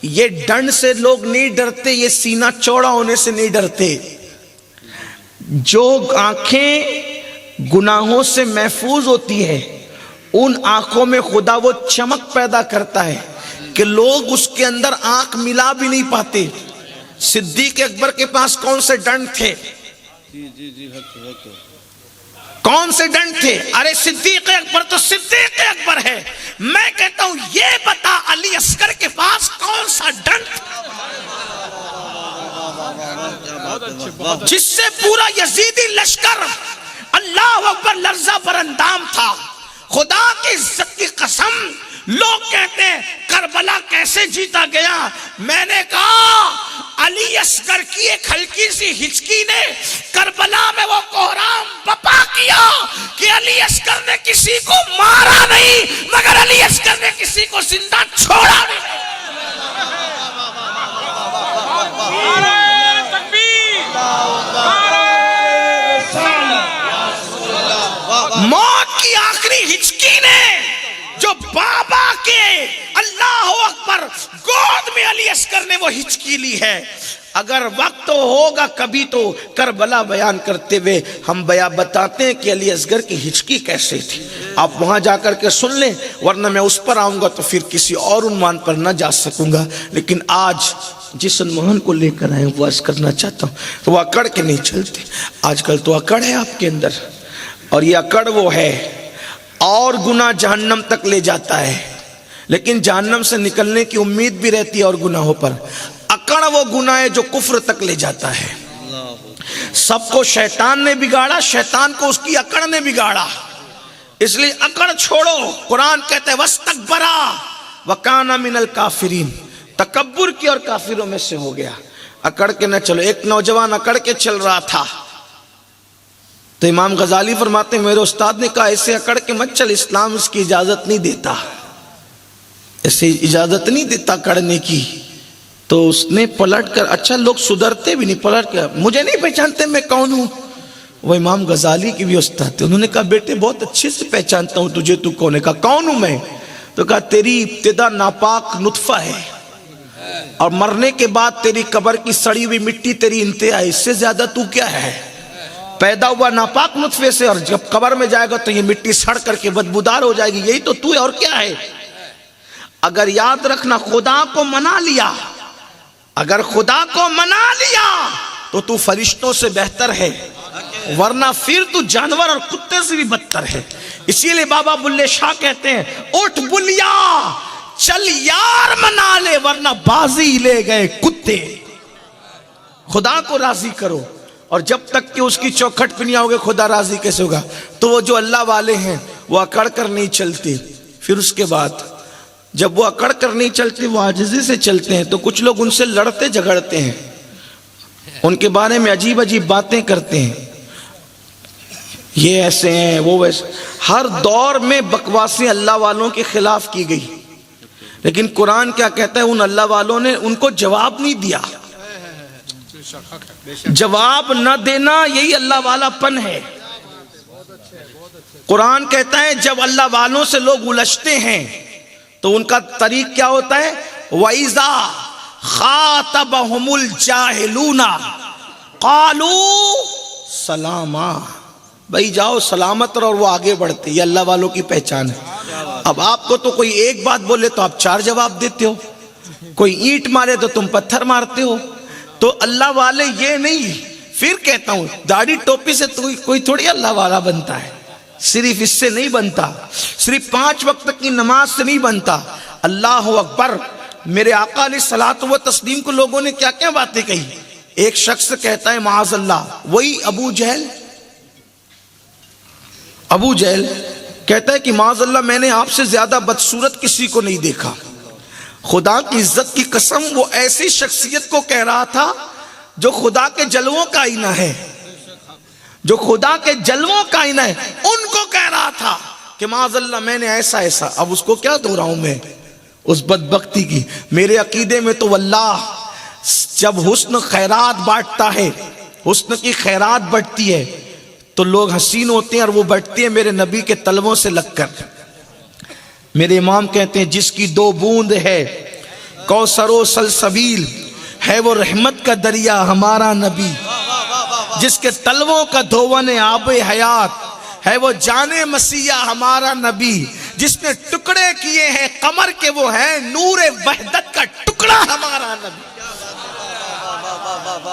یہ ڈنڈ سے لوگ نہیں ڈرتے، یہ سینہ چوڑا ہونے سے نہیں ڈرتے۔ جو آنکھیں گناہوں سے محفوظ ہوتی ہے ان آنکھوں میں خدا وہ چمک پیدا کرتا ہے کہ لوگ اس کے اندر آنکھ ملا بھی نہیں پاتے۔ صدیق اکبر کے پاس کون سے ڈنڈ تھے؟ کون سے ڈنڈ تھے؟ ارے صدیق اکبر تو صدیق اکبر ہے۔ میں کہتا ہوں یہ بتا علی اصغر کے پاس کون سا ڈنڈ جس سے پورا یزیدی لشکر اللہ اکبر لرزہ پر اندام تھا؟ خدا کی عزت کی قسم، لوگ کہتے ہیں کربلا کیسے جیتا گیا؟ میں نے کہا علی اصغر کی ایک ہلکی سی ہچکی نے کربلا میں وہ کوہرام بپا کیا کہ علی اصغر نے کسی کو مارا نہیں مگر علی اصغر نے کسی کو زندہ چھوڑا نہیں۔ موت کی آخری ہچکی نے جو بابا کے اللہ اکبر گود میں علی اصغر نے وہ ہچکی لی ہے۔ اگر وقت ہوگا کبھی تو کربلا بیان کرتے ہوئے ہم بتاتے ہیں کہ علی اصغر کی ہچکی کیسے تھی۔ آپ وہاں جا کر کے سن لیں، ورنہ میں اس پر آؤں گا تو پھر کسی اور عنوان پر نہ جا سکوں گا۔ لیکن آج جس عنوان کو لے کر آئے وہ عرض کرنا چاہتا ہوں، تو وہ اکڑ کے نہیں چلتے۔ آج کل تو اکڑ ہے آپ کے اندر، اور یہ اکڑ وہ ہے اور گناہ جہنم تک لے جاتا ہے، لیکن جہنم سے نکلنے کی امید بھی رہتی ہے اور گناہوں پر۔ اکڑ وہ گناہ ہے جو کفر تک لے جاتا ہے۔ سب کو شیطان نے بگاڑا، شیطان کو اس کی اکڑ نے بگاڑا، اس لیے اکڑ چھوڑو۔ قرآن کہتا ہے وَاسْتَكْبَرَا وَكَانَ مِنَ الْكَافِرِينَ، تکبر کی اور کافروں میں سے ہو گیا۔ اکڑ کے نہ چلو۔ ایک نوجوان اکڑ کے چل رہا تھا تو امام غزالی فرماتے ہیں میرے استاد نے کہا ایسے اکڑ کے مت چل، اسلام اس کی اجازت نہیں دیتا، ایسے اجازت نہیں دیتا اکڑنے کی۔ تو اس نے پلٹ کر، اچھا لوگ سدھرتے بھی نہیں، پلٹ کر مجھے نہیں پہچانتے میں کون ہوں؟ وہ امام غزالی کی بھی استاد تھے، انہوں نے کہا بیٹے بہت اچھے سے پہچانتا ہوں تجھے، تو کون ہے؟ کہا کون ہوں میں؟ تو کہا تیری ابتدا ناپاک نطفہ ہے، اور مرنے کے بعد تیری قبر کی سڑی ہوئی مٹی تیری انتہا ہے، اس سے زیادہ تو کیا ہے؟ پیدا ہوا ناپاک نطفے سے، اور جب قبر میں جائے گا تو یہ مٹی سڑ کر کے بدبودار ہو جائے گی، یہی تو ہے اور کیا ہے؟ اگر یاد رکھنا خدا کو منا لیا، اگر خدا کو منا لیا تو فرشتوں سے بہتر ہے، ورنہ پھر تو جانور اور کتے سے بھی بدتر ہے۔ اسی لیے بابا بلے شاہ کہتے ہیں اٹھ بلیا چل یار منا لے، ورنہ بازی لے گئے کتے۔ خدا کو راضی کرو، اور جب تک کہ اس کی چوکھٹ پہ نہیں آؤ گے خدا راضی کیسے ہوگا؟ تو وہ جو اللہ والے ہیں وہ اکڑ کر نہیں چلتے، پھر اس کے بعد جب وہ اکڑ کر نہیں چلتے وہ عاجزی سے چلتے ہیں، تو کچھ لوگ ان سے لڑتے جھگڑتے ہیں، ان کے بارے میں عجیب عجیب باتیں کرتے ہیں، یہ ایسے ہیں وہ ویسے۔ ہر دور میں بکواسیں اللہ والوں کے خلاف کی گئی، لیکن قرآن کیا کہتا ہے؟ ان اللہ والوں نے ان کو جواب نہیں دیا۔ جواب نہ دینا یہی اللہ والا پن ہے۔ قرآن کہتا ہے جب اللہ والوں سے لوگ الجھتے ہیں تو ان کا طریق کیا ہوتا ہے؟ وَإِذَا خَاطَبَهُمُ الْجَاهِلُونَ قَالُوا سَلَامًا، بھائی جاؤ سلامت رہو، اور وہ آگے بڑھتے۔ یہ اللہ والوں کی پہچان ہے۔ اب آپ کو تو کوئی ایک بات بولے تو آپ 4 جواب دیتے ہو، کوئی اینٹ مارے تو تم پتھر مارتے ہو۔ تو اللہ والے یہ نہیں۔ پھر کہتا ہوں داڑھی ٹوپی سے کوئی تھوڑی اللہ والا بنتا ہے، صرف اس سے نہیں بنتا، صرف 5 وقت کی نماز سے نہیں بنتا۔ اللہ اکبر، میرے آقا علیہ الصلوۃ والتسلیم کو لوگوں نے کیا کیا باتیں کہی۔ ایک شخص کہتا ہے معاذ اللہ، وہی ابو جہل کہتا ہے کہ معاذ اللہ میں نے آپ سے زیادہ بدصورت کسی کو نہیں دیکھا۔ خدا کی عزت کی قسم وہ ایسی شخصیت کو کہہ رہا تھا جو خدا کے جلووں کا آئینہ ہے، جو خدا کے جلووں کا آئینہ ہے، ان کو کہہ رہا تھا کہ معاذ اللہ میں نے ایسا ایسا۔ اب اس کو کیا دہراؤں میں اس بدبختی کی؟ میرے عقیدے میں تو واللہ جب حسن خیرات بانٹتا ہے، حسن کی خیرات بڑھتی ہے تو لوگ حسین ہوتے ہیں، اور وہ بڑھتی ہے میرے نبی کے تلووں سے لگ کر۔ میرے امام کہتے ہیں جس کی 2 بوند ہے کوثر و سلسبیل، ہے وہ رحمت کا دریا ہمارا نبی، جس کے تلووں کا دھون آب حیات، ہے وہ جان مسیح ہمارا نبی، جس نے ٹکڑے کیے ہیں قمر کے وہ ہے نور وحدت کا ٹکڑا ہمارا نبی۔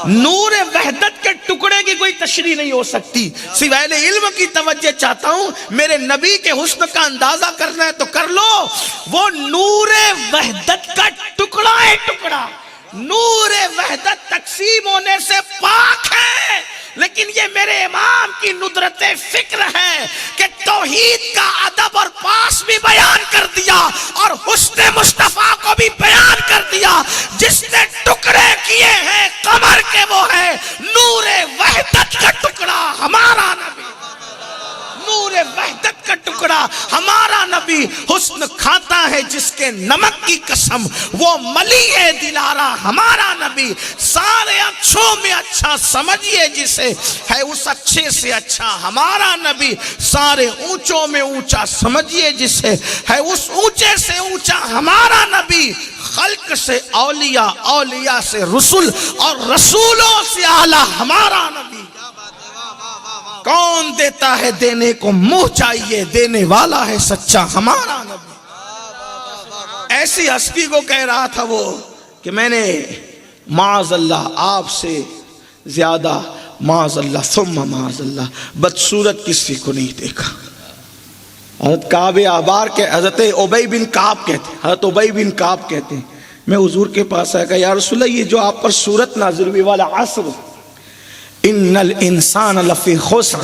نور وحدت کے ٹکڑے کی کوئی تشریح نہیں ہو سکتی۔ صرف اہل علم کی توجہ چاہتا ہوں، میرے نبی کے حسن کا اندازہ کرنا ہے تو کر لو، وہ نور وحدت کا ٹکڑا ہے، ٹکڑا۔ نور وحدت تقسیم ہونے سے پاک ہے، لیکن یہ میرے امام کی ندرت فکر ہے کہ توحید کا ادب اور پاس بھی بیان کر دیا اور حسن مصطفیٰ کو بھی بیان کر دیا۔ جس نے ٹکڑے کیے ہیں قمر کے وہ ہے نور وحدت کا ٹکڑا ہمارا نبی، نور وحدت کا ٹکڑا ہمارا نبی۔ حسن کھاتا ہے جس کے نمک کی قسم، وہ ملی ہے دلارا ہمارا نبی۔ سارے اچھوں میں اچھا سمجھیے جسے، ہے اس اچھے سے اچھا ہمارا نبی۔ سارے اونچوں میں اونچا سمجھیے جسے، ہے اس اونچے سے اونچا ہمارا نبی۔ خلق سے اولیاء، اولیاء سے رسول، اور رسولوں سے اعلیٰ ہمارا نبی۔ کون دیتا ہے دینے کو منہ چاہیے، دینے والا ہے سچا ہمارا نبی۔ ایسی ہستی کو کہہ رہا تھا وہ کہ میں نے معاذ اللہ آپ سے زیادہ معاذ اللہ ثم معاذ اللہ بدصورت کسی کو نہیں دیکھا۔ حضرت کعب احبار کے حضرت ابی بن کعب کہتے ہیں، حضرت ابی بن کعب کہتے ہیں میں حضور کے پاس آیا کہ یا رسول اللہ یہ جو آپ پر سورت نازل ہوئی والا عصر ان الانسان لفی خسر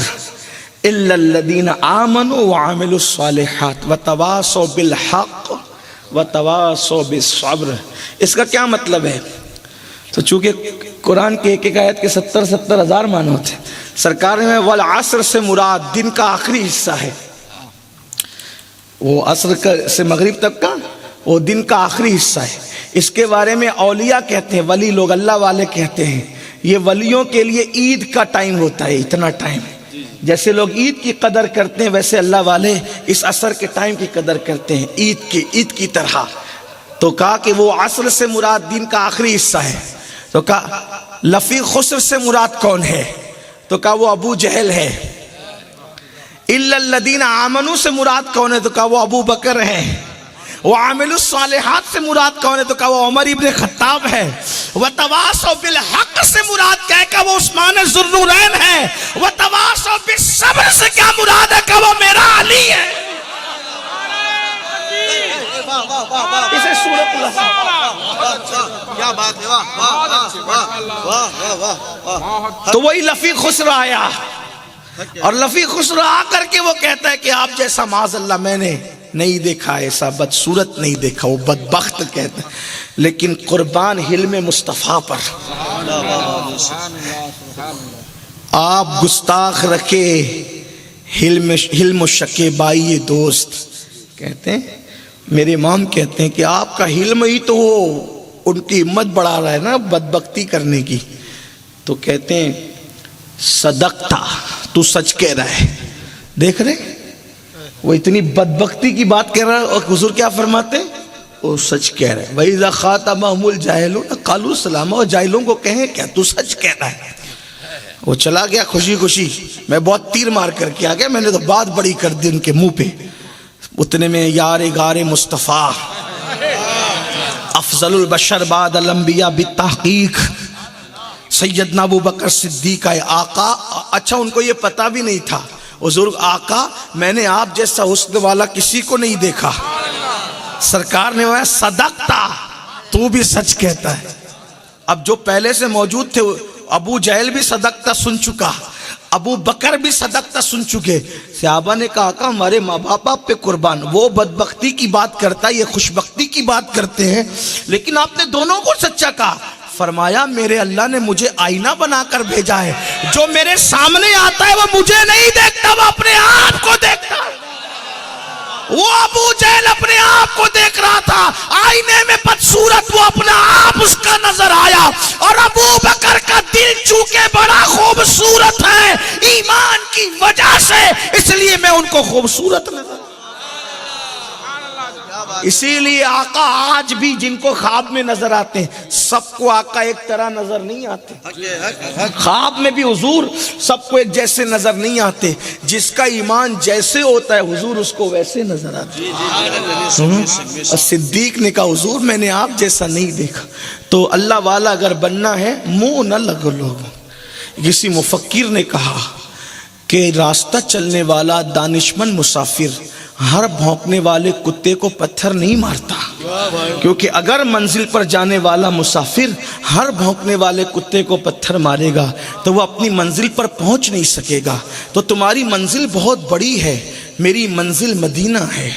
الا الذین آمنوا وعملوا الصالحات وتواصوا بالحق وتواصوا بالصبر، اس کا کیا مطلب ہے؟ تو چونکہ قرآن کے ایک ایک آیت کے 70 ہزار معنی ہوتے ہیں، سرکار میں والعصر سے مراد دن کا آخری حصہ ہے، وہ عصر سے مغرب تک کا وہ دن کا آخری حصہ ہے۔ اس کے بارے میں اولیاء کہتے ہیں، ولی لوگ اللہ والے کہتے ہیں یہ ولیوں کے لیے عید کا ٹائم ہوتا ہے، اتنا ٹائم جیسے لوگ عید کی قدر کرتے ہیں ویسے اللہ والے اس عصر کے ٹائم کی قدر کرتے ہیں عید کی طرح۔ تو کہا کہ وہ عصر سے مراد دن کا آخری حصہ ہے، تو کہا لفی خسر سے مراد کون ہے؟ تو کہا وہ ابو جہل ہے۔ الا الذین آمنوا سے مراد کون ہے؟ تو کہا وہ ابو بکر ہے۔ وعملوا الصالحات سے مراد کون ہے؟ تو کہا وہ عمر ابن خطاب ہے۔ وتواصوا بالحق سے مراد کیا ہے؟ کہ وہ عثمان ذوالنورین ہے۔ وتواصوا بالصبر سے کیا مراد ہے؟ کہ وہ میرا علی ہے۔ اسے سورۃ کیا بات ہے، واہ، تو وہی لفی خسر آیا، اور لفی خسر آ کر کے وہ کہتا ہے کہ آپ جیسا معاذ اللہ میں نے نہیں دیکھا، ایسا بدصورت نہیں دیکھا، وہ بدبخت کہتے ہیں۔ لیکن قربان حلم مصطفیٰ پر آپ گستاخ رکھے حلم و شکیبائی دوست، کہتے ہیں میرے امام کہتے ہیں کہ آپ کا حلم ہی تو وہ ان کی ہمت بڑھا رہا ہے نا بدبختی کرنے کی۔ تو کہتے ہیں صدقتا، تو سچ کہہ رہا ہے۔ دیکھ رہے وہ اتنی بدبختی کی بات کہہ رہا ہے، اور حضور کیا فرماتے ہیں؟ وہ سچ کہہ رہے ہیں۔ وَإِذَا خَاطَبَهُمُ الْجَاهِلُونَ قَالُوا سَلَامًا، اور جاہلوں کو کہیں کیا تو سچ کہہ رہا ہے۔ وہ چلا گیا خوشی خوشی، میں بہت تیر مار کر کے آ گیا، میں نے تو بات بڑی کر دی ان کے منہ پہ۔ اتنے میں یار غار مصطفیٰ افضل البشر بعد الانبیاء بالتحقیق سیدنا ابو بکر صدیق ہے آقا۔ اچھا ان کو یہ پتہ بھی نہیں تھا، حضور آقا میں نے آپ جیسا حسن والا کسی کو نہیں دیکھا۔ سرکار نے وہ صدقتا، تو بھی سچ کہتا ہے۔ اب جو پہلے سے موجود تھے ابو جہل بھی صدقتا سن چکا، ابو بکر بھی صدقتا سن چکے۔ صحابہ نے کہا کہ ہمارے ماں باپ پہ قربان، وہ بدبختی کی بات کرتا ہے، یہ خوشبختی کی بات کرتے ہیں، لیکن آپ نے دونوں کو سچا کہا۔ فرمایا میرے اللہ نے مجھے آئینہ بنا کر بھیجا ہے، جو میرے سامنے آتا ہے وہ مجھے نہیں دیکھتا، وہ اپنے آپ کو دیکھتا ہے۔ وہ ابو جہل اپنے آپ کو دیکھ رہا تھا، آئینے میں بدصورت وہ اپنا آپ اس کا نظر آیا، اور ابو بکر کا دل چونکہ بڑا خوبصورت ہے ایمان کی وجہ سے، اس لیے میں ان کو خوبصورت نظر۔ اسی لیے آقا آج بھی جن کو خواب میں نظر آتے ہیں سب کو آقا ایک طرح نظر نہیں آتے، خواب میں بھی حضور سب کو ایک جیسے نظر نہیں آتے، جس کا ایمان جیسے ہوتا ہے حضور اس کو ویسے نظر آتے۔ صدیق نے کہا حضور میں نے آپ جیسا نہیں دیکھا۔ تو اللہ والا اگر بننا ہے منہ نہ لگو لوگوں۔ کسی مفکر نے کہا کہ راستہ چلنے والا دانشمند مسافر ہر بھونکنے والے کتے کو پتھر نہیں مارتا، کیونکہ اگر منزل پر جانے والا مسافر ہر بھونکنے والے کتے کو پتھر مارے گا تو وہ اپنی منزل پر پہنچ نہیں سکے گا۔ تو تمہاری منزل بہت بڑی ہے، میری منزل مدینہ ہے۔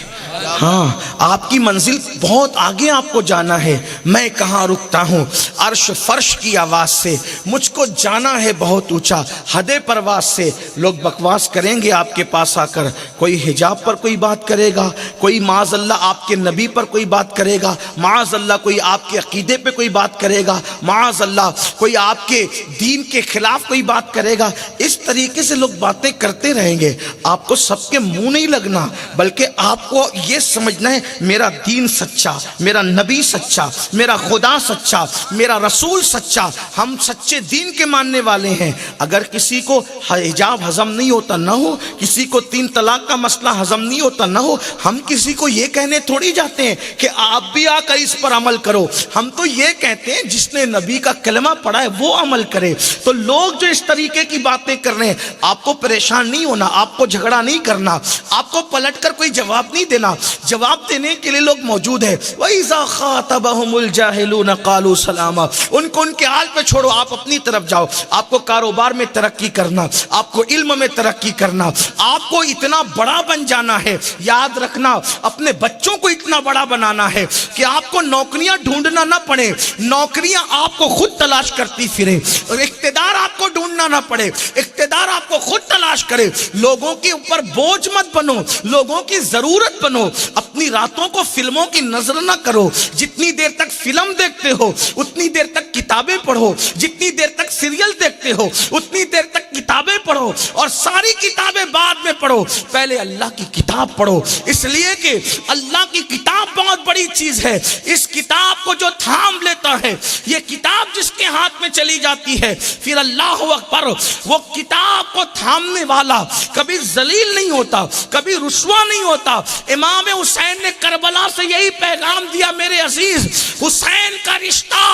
ہاں آپ کی منزل بہت آگے آپ کو جانا ہے، میں کہاں رکتا ہوں عرش فرش کی آواز سے، مجھ کو جانا ہے بہت اونچا حد پرواز سے۔ لوگ بکواس کریں گے آپ کے پاس آ کر، کوئی حجاب پر کوئی بات کرے گا، کوئی معاذ اللہ آپ کے نبی پر کوئی بات کرے گا، معاذ اللہ کوئی آپ کے عقیدے پہ کوئی بات کرے گا، معاذ اللہ کوئی آپ کے دین کے خلاف کوئی بات کرے گا۔ اس طریقے سے لوگ باتیں کرتے رہیں گے، آپ کو سب کے منہ نہیں لگنا، بلکہ آپ کو یہ سمجھنا ہے میرا دین سچا، میرا نبی سچا، میرا خدا سچا، میرا رسول سچا، ہم سچے دین کے ماننے والے ہیں۔ اگر کسی کو حجاب ہضم نہیں ہوتا نہ ہو، کسی کو 3 طلاق کا مسئلہ ہضم نہیں ہوتا نہ ہو، ہم کسی کو یہ کہنے تھوڑی جاتے ہیں کہ آپ بھی آ کر اس پر عمل کرو۔ ہم تو یہ کہتے ہیں جس نے نبی کا کلمہ پڑھا ہے وہ عمل کرے۔ تو لوگ جو اس طریقے کی باتیں کر رہے ہیں، آپ کو پریشان نہیں ہونا، آپ کو جھگڑا نہیں کرنا، آپ کو پلٹ کر کوئی جواب نہیں دینا۔ جواب دینے کے لیے لوگ موجود ہیں۔ وَإِذَا خَاطَبَهُمُ الْجَاهِلُونَ قَالُوا سَلَامًا، ان کو ان کے حال پہ چھوڑو، آپ اپنی طرف جاؤ۔ آپ کو کاروبار میں ترقی کرنا، آپ کو علم میں ترقی کرنا، آپ کو اتنا بڑا بن جانا ہے۔ یاد رکھنا، اپنے بچوں کو اتنا بڑا بنانا ہے کہ آپ کو نوکریاں ڈھونڈنا نہ پڑے، نوکریاں آپ کو خود تلاش کرتی پھرے، اور اقتدار آپ کو ڈھونڈنا نہ پڑے، اقتدار آپ کو خود تلاش کرے۔ لوگوں کے اوپر بوجھ مت بنو، لوگوں کی ضرورت بنو۔ اپنی راتوں کو فلموں کی نظر نہ کرو۔ جتنی دیر تک فلم دیکھتے ہو اتنی دیر تک کتابیں پڑھو، جتنی دیر تک سیریل دیکھتے ہو اتنی دیر تک کتابیں پڑھو، اور ساری کتابیں بعد میں پڑھو، پہلے اللہ کی کتاب پڑھو۔ اس لیے کہ اللہ کی کتاب بہت بڑی چیز ہے۔ اس کتاب کو جو تھام لیتا ہے، یہ کتاب جس کے ہاتھ میں چلی جاتی ہے، پھر اللہ اکبر، وہ کتاب کو تھامنے والا کبھی ذلیل نہیں ہوتا، کبھی رسوا نہیں ہوتا۔ امام حسین نے کربلا سے یہی پیغام دیا، میرے عزیز، حسین کا رشتہ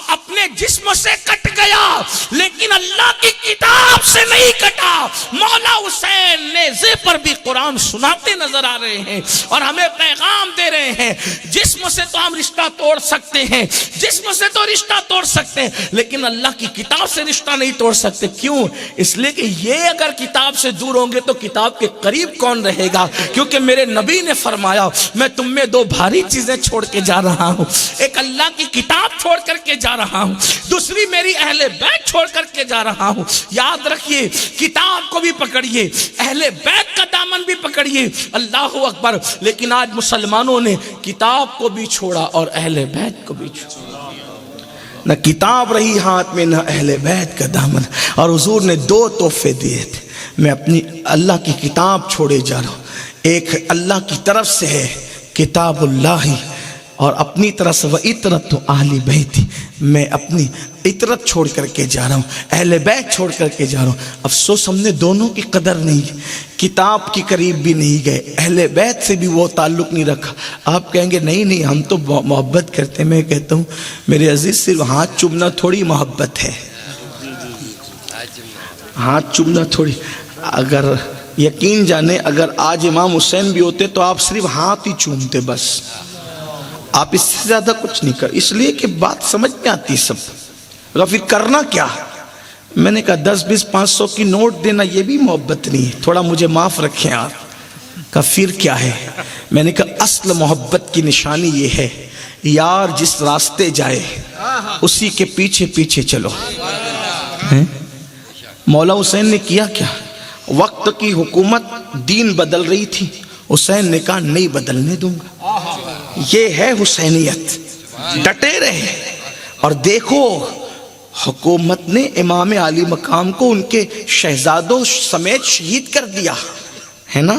اپنے جسم سے کٹ گیا لیکن اللہ کی کتاب سے نہیں کٹا۔ مولا حسین نیزے پر بھی قرآن سناتے نظر آ رہے ہیں اور ہمیں پیغام دے رہے ہیں، جسم سے تو ہم رشتہ توڑ سکتے ہیں، جسم سے تو رشتہ توڑ سکتے ہیں، لیکن اللہ کی کتاب سے رشتہ نہیں توڑ سکتے۔ کیوں؟ اس لیے کہ یہ اگر کتاب سے دور ہوں گے تو کتاب کے قریب کون رہے گا؟ کیونکہ میرے نبی نے فرمایا، میں تم میں 2 بھاری چیزیں چھوڑ کے جا رہا ہوں، ایک اللہ کی کتاب چھوڑ کر کے جا رہا ہوں، دوسری میری اہل بیت چھوڑ کر کے جا رہا ہوں۔ یاد رکھیے، کتاب کو بھی پکڑیے، اہل بیت کا دامن بھی پکڑیے، اللہ اکبر۔ لیکن آج مسلمانوں نے کتاب کو بھی چھوڑا اور اہل بیت کو بھی چھوڑا، نہ کتاب رہی ہاتھ میں نہ اہل بیت کا دامن۔ اور حضور نے 2 تحفے دیے تھے، میں اپنی اللہ کی کتاب چھوڑے جا رہا ہوں، ایک اللہ کی طرف سے ہے کتاب اللہ، اور اپنی طرف سے وَإِطْرَةُ أَهْلِ بَيْتِ، میں اپنی عطرت چھوڑ کر کے جا رہا ہوں، اہل بیت چھوڑ کر کے جا رہا ہوں۔ افسوس ہم نے دونوں کی قدر نہیں کی، کتاب کی قریب بھی نہیں گئے، اہل بیت سے بھی وہ تعلق نہیں رکھا۔ آپ کہیں گے نہیں ہم تو محبت کرتے ہیں، میں کہتا ہوں میرے عزیز، صرف ہاتھ چومنا تھوڑی محبت ہے، ہاتھ چومنا تھوڑی۔ اگر یقین جانے، اگر آج امام حسین بھی ہوتے تو آپ صرف ہاتھ ہی چومتے، بس آپ اس سے زیادہ کچھ نہیں کر، اس لیے کہ بات سمجھ میں آتی سب۔ پھر کرنا کیا؟ میں نے کہا 10 20 500 کی نوٹ دینا یہ بھی محبت نہیں ہے، تھوڑا مجھے معاف رکھیں آپ۔ کہا پھر کیا ہے؟ میں نے کہا اصل محبت کی نشانی یہ ہے، یار جس راستے جائے اسی کے پیچھے پیچھے چلو۔ مولا حسین نے کیا کیا؟ وقت کی حکومت دین بدل رہی تھی، حسین نے کہا نہیں بدلنے دوں گا۔ یہ ہے حسینیت، ڈٹے رہے۔ اور دیکھو حکومت نے امام عالی مقام کو ان کے شہزادوں سمیت شہید کر دیا ہے نا،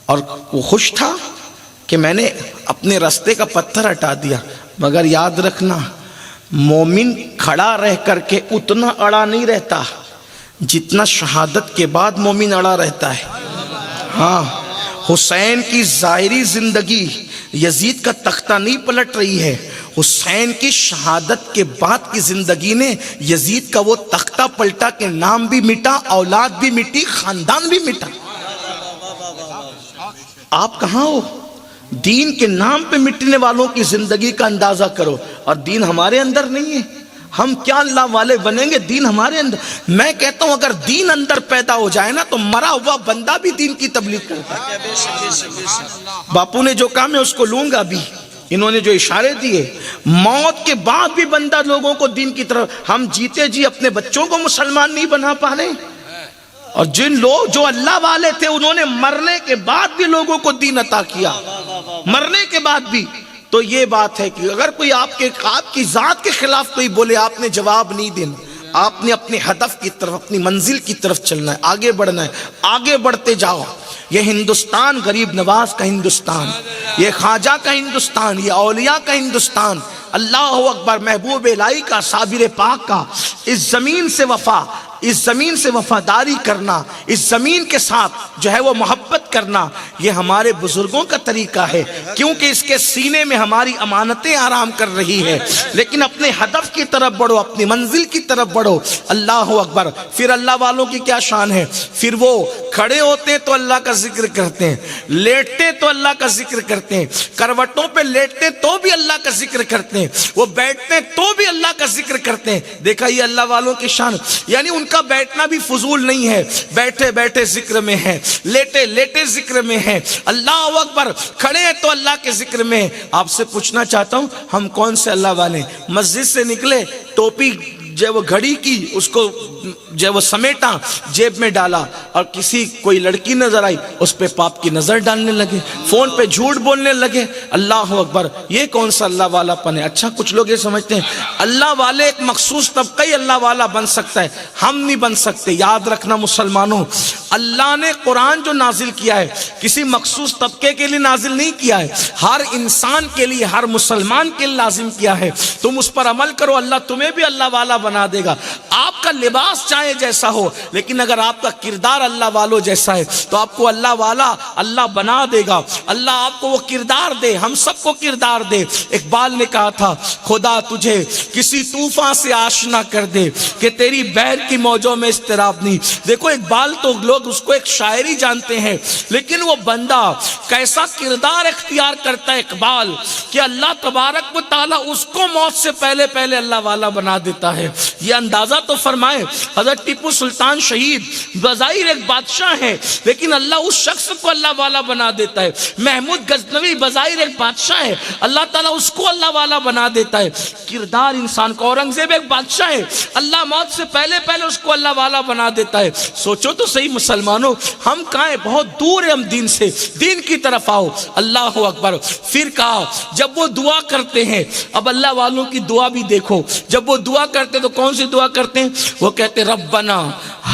اور وہ خوش تھا کہ میں نے اپنے راستے کا پتھر ہٹا دیا۔ مگر یاد رکھنا، مومن کھڑا رہ کر کے اتنا اڑا نہیں رہتا جتنا شہادت کے بعد مومن اڑا رہتا ہے۔ ہاں، حسین کی ظاہری زندگی یزید کا تختہ نہیں پلٹ رہی ہے، حسین کی شہادت کے بعد کی زندگی نے یزید کا وہ تختہ پلٹا کہ نام بھی مٹا، اولاد بھی مٹی، خاندان بھی مٹا۔ آپ کہاں ہو؟ دین کے نام پہ مٹنے والوں کی زندگی کا اندازہ کرو، اور دین ہمارے اندر نہیں ہے۔ ہم کیا اللہ والے بنیں گے، دین ہمارے اندر۔ میں کہتا ہوں اگر دین اندر پیدا ہو جائے نا تو مرا ہوا بندہ بھی دین کی تبلیغ کرتا ہے۔ باپو نے جو کہا میں اس کو لوں گا بھی، انہوں نے جو اشارے دیے، موت کے بعد بھی بندہ لوگوں کو دین کی طرف۔ ہم جیتے جی اپنے بچوں کو مسلمان نہیں بنا پا رہے، اور جن لوگ جو اللہ والے تھے انہوں نے مرنے کے بعد بھی لوگوں کو دین عطا کیا، مرنے کے بعد بھی۔ تو یہ بات ہے کہ اگر کوئی آپ کی ذات کے خلاف کوئی بولے، آپ نے جواب نہیں دینا، آپ نے اپنے ہدف کی طرف، اپنی منزل کی طرف چلنا ہے، آگے بڑھنا ہے، آگے بڑھتے جاؤ۔ یہ ہندوستان غریب نواز کا ہندوستان، یہ خواجہ کا ہندوستان، یہ اولیاء کا ہندوستان، اللہ اکبر، محبوب الہی کا، صابر پاک کا۔ اس زمین سے وفا، اس زمین سے وفاداری کرنا، اس زمین کے ساتھ جو ہے وہ محبت کرنا، یہ ہمارے بزرگوں کا طریقہ ہے، کیونکہ اس کے سینے میں ہماری امانتیں آرام کر رہی ہے۔ لیکن اپنے ہدف کی طرف بڑھو، اپنی منزل کی طرف بڑھو۔ اللہ اکبر۔ پھر اللہ والوں کی کیا شان ہے؟ پھر وہ کھڑے ہوتے ہیں تو اللہ کا ذکر کرتے ہیں، لیٹتے تو اللہ کا ذکر کرتے ہیں، کروٹوں پہ لیٹتے تو بھی اللہ کا ذکر کرتے ہیں، وہ بیٹھتے تو بھی اللہ کا ذکر کرتے ہیں۔ دیکھا یہ اللہ والوں کی شان، یعنی ان کا بیٹھنا بھی فضول نہیں ہے، بیٹھے بیٹھے ذکر میں ہے، لیٹے لیٹے ذکر میں ہے۔ اللہ اکبر۔ کھڑے ہیں تو اللہ کے ذکر میں۔ آپ سے پوچھنا چاہتا ہوں، ہم کون سے اللہ والے؟ مسجد سے نکلے، ٹوپی جو وہ گھڑی کی اس کو جو وہ سمیٹا، جیب میں ڈالا، اور کسی کوئی لڑکی نظر آئی اس پہ پاپ کی نظر ڈالنے لگے، فون پہ جھوٹ بولنے لگے۔ اللہ اکبر۔ یہ کون سا اللہ والا پن ہے؟ اچھا کچھ لوگ یہ سمجھتے ہیں اللہ والے ایک مخصوص طبقہ ہی اللہ والا بن سکتا ہے، ہم نہیں بن سکتے۔ یاد رکھنا مسلمانوں، اللہ نے قرآن جو نازل کیا ہے کسی مخصوص طبقے کے لیے نازل نہیں کیا ہے، ہر انسان کے لیے، ہر مسلمان کے لیے لازم کیا ہے۔ تم اس پر عمل کرو، اللہ تمہیں بھی اللہ والا بنا دے گا۔ آپ کا لباس چاہے جیسا ہو، لیکن اگر آپ کا کردار اللہ والوں جیسا ہے تو آپ کو اللہ والا اللہ بنا دے گا۔ اللہ آپ کو وہ کردار دے، ہم سب کو کردار دے۔ اقبال نے کہا تھا خدا تجھے کسی طوفان سے آشنا کر دے کہ تیری بحر کی موجوں میں اضطراب نہیں۔ دیکھو اقبال تو لوگ اس کو ایک شاعری جانتے ہیں، لیکن وہ بندہ کیسا کردار اختیار کرتا ہے اقبال کہ اللہ تبارک و تعالیٰ اس کو موت سے پہلے پہلے اللہ والا بنا دیتا ہے۔ یہ اندازہ تو فرمائے، حضرت ٹیپو سلطان شہید بظاہر ایک بادشاہ ہے، لیکن اللہ اس شخص کو اللہ والا بنا دیتا ہے۔ محمود غزنوی بظاہر ایک بادشاہ ہے، اللہ تعالیٰ اس کو اللہ والا بنا دیتا ہے۔ کردار انسان کو، اورنگزیب ایک بادشاہ ہے، اللہ موت سے پہلے پہلے اس کو اللہ والا بنا دیتا ہے۔ سوچو تو صحیح مسلمانوں، ہم کہاں ہیں؟ بہت دور ہے ہم دین سے۔ دین کی طرف آؤ۔ اللہ اکبر۔ پھر کہا جب وہ دعا کرتے ہیں، اب اللہ والوں کی دعا بھی دیکھو، جب وہ دعا کرتے تو کون سی دعا کرتے ہیں؟ وہ کہتے ربنا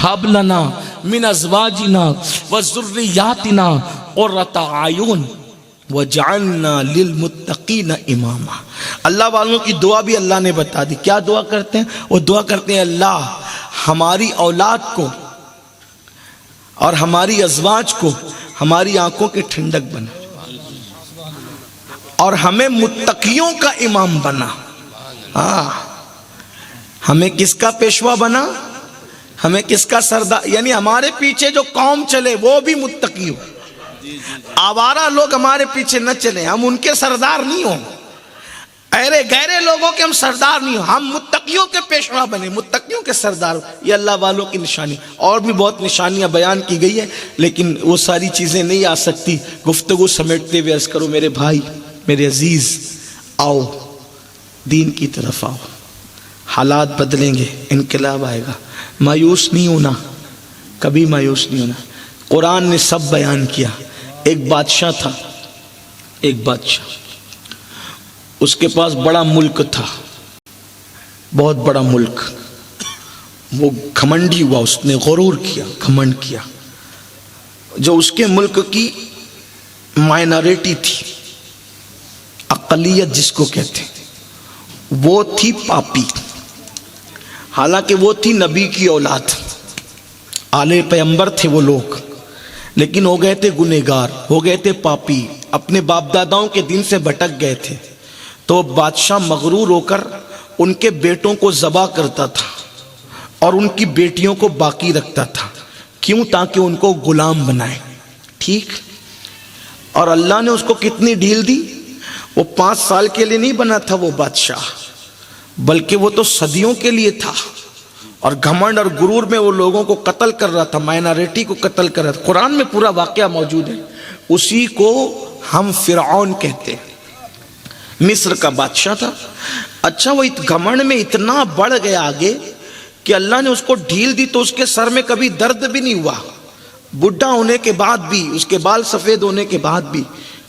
ہب لنا من ازواجنا وذریاتنا قرۃ اعین وجعلنا للمتقین اماما۔ اللہ والوں کی دعا بھی اللہ نے بتا دی۔ کیا دعا کرتے ہیں؟ وہ دعا کرتے ہیں اللہ ہماری اولاد کو اور ہماری ازواج کو ہماری آنکھوں کی ٹھنڈک بنا، اور ہمیں متقیوں کا امام بنا۔ ہمیں کس کا پیشوا بنا؟ ہمیں کس کا سردار؟ یعنی ہمارے پیچھے جو قوم چلے وہ بھی متقی ہو، آوارہ لوگ ہمارے پیچھے نہ چلے، ہم ان کے سردار نہیں ہوں، ایرے گہرے لوگوں کے ہم سردار نہیں ہوں، ہم متقیوں کے پیشوا بنے، متقیوں کے سردار۔ یہ اللہ والوں کی نشانی۔ اور بھی بہت نشانیاں بیان کی گئی ہیں، لیکن وہ ساری چیزیں نہیں آ سکتی۔ گفتگو سمیٹتے ہوئے عرض کرو میرے بھائی، میرے عزیز، آؤ دین کی طرف آؤ۔ حالات بدلیں گے، انقلاب آئے گا، مایوس نہیں ہونا، کبھی مایوس نہیں ہونا۔ قرآن نے سب بیان کیا۔ ایک بادشاہ تھا، ایک بادشاہ، اس کے پاس بڑا ملک تھا، بہت بڑا ملک۔ وہ گھمنڈی ہوا، اس نے غرور کیا، گھمنڈ کیا۔ جو اس کے ملک کی مائنارٹی تھی، اقلیت جس کو کہتے ہیں، وہ تھی پاپی۔ حالانکہ وہ تھی نبی کی اولاد، آلے پیغمبر تھے وہ لوگ، لیکن ہو گئے تھے گنہگار، ہو گئے تھے پاپی، اپنے باپ داداؤں کے دین سے بھٹک گئے تھے۔ تو بادشاہ مغرور ہو کر ان کے بیٹوں کو ذبح کرتا تھا اور ان کی بیٹیوں کو باقی رکھتا تھا۔ کیوں؟ تاکہ ان کو غلام بنائے۔ ٹھیک؟ اور اللہ نے اس کو کتنی ڈھیل دی؟ وہ 5 سال کے لیے نہیں بنا تھا وہ بادشاہ، بلکہ وہ تو صدیوں کے لیے تھا، اور گھمنڈ اور غرور میں وہ لوگوں کو قتل کر رہا تھا، مائنارٹی کو قتل کر رہا تھا۔ قرآن میں پورا واقعہ موجود ہے۔ اسی کو ہم فرعون کہتے ہیں، مصر کا بادشاہ تھا۔ اچھا وہ گھمنڈ میں اتنا بڑھ گیا آگے کہ اللہ نے اس کو ڈھیل دی تو اس کے سر میں کبھی درد بھی نہیں ہوا، بڈھا ہونے کے بعد بھی، اس کے بال سفید ہونے کے بعد بھی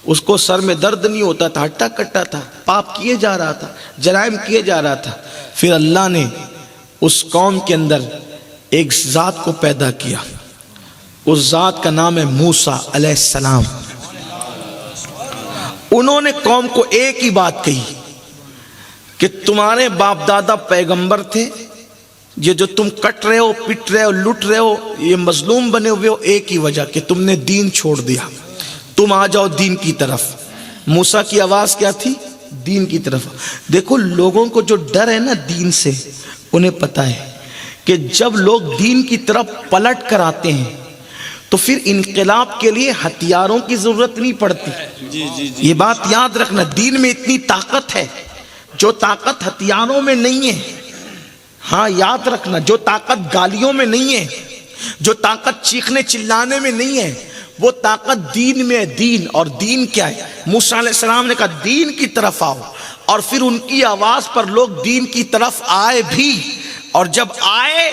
اس کو سر میں درد نہیں ہوتا تھا، ہٹا کٹا تھا، پاپ کیے جا رہا تھا، جرائم کیے جا رہا تھا۔ پھر اللہ نے اس قوم کے اندر ایک ذات کو پیدا کیا، اس ذات کا نام ہے موسیٰ علیہ السلام. انہوں نے قوم کو ایک ہی بات کہی کہ تمہارے باپ دادا پیغمبر تھے، یہ جو تم کٹ رہے ہو، پٹ رہے ہو، لٹ رہے ہو، یہ مظلوم بنے ہوئے ہو، ایک ہی وجہ کہ تم نے دین چھوڑ دیا. تم آ جاؤ دین کی طرف. موسیٰ کی آواز کیا تھی؟ دین کی طرف. دیکھو لوگوں کو جو ڈر ہے نا دین سے، انہیں پتا ہے کہ جب لوگ دین کی طرف پلٹ کر آتے ہیں تو پھر انقلاب کے لیے ہتھیاروں کی ضرورت نہیں پڑتی. یہ بات یاد رکھنا، دین میں اتنی طاقت ہے جو طاقت ہتھیاروں میں نہیں ہے. ہاں یاد رکھنا، جو طاقت گالیوں میں نہیں ہے، جو طاقت چیخنے چلانے میں نہیں ہے، وہ طاقت دین میں ہے. دین، اور دین کیا ہے؟ موسیٰ علیہ السلام نے کہا دین کی طرف آؤ، اور پھر ان کی آواز پر لوگ دین کی طرف آئے بھی. اور جب آئے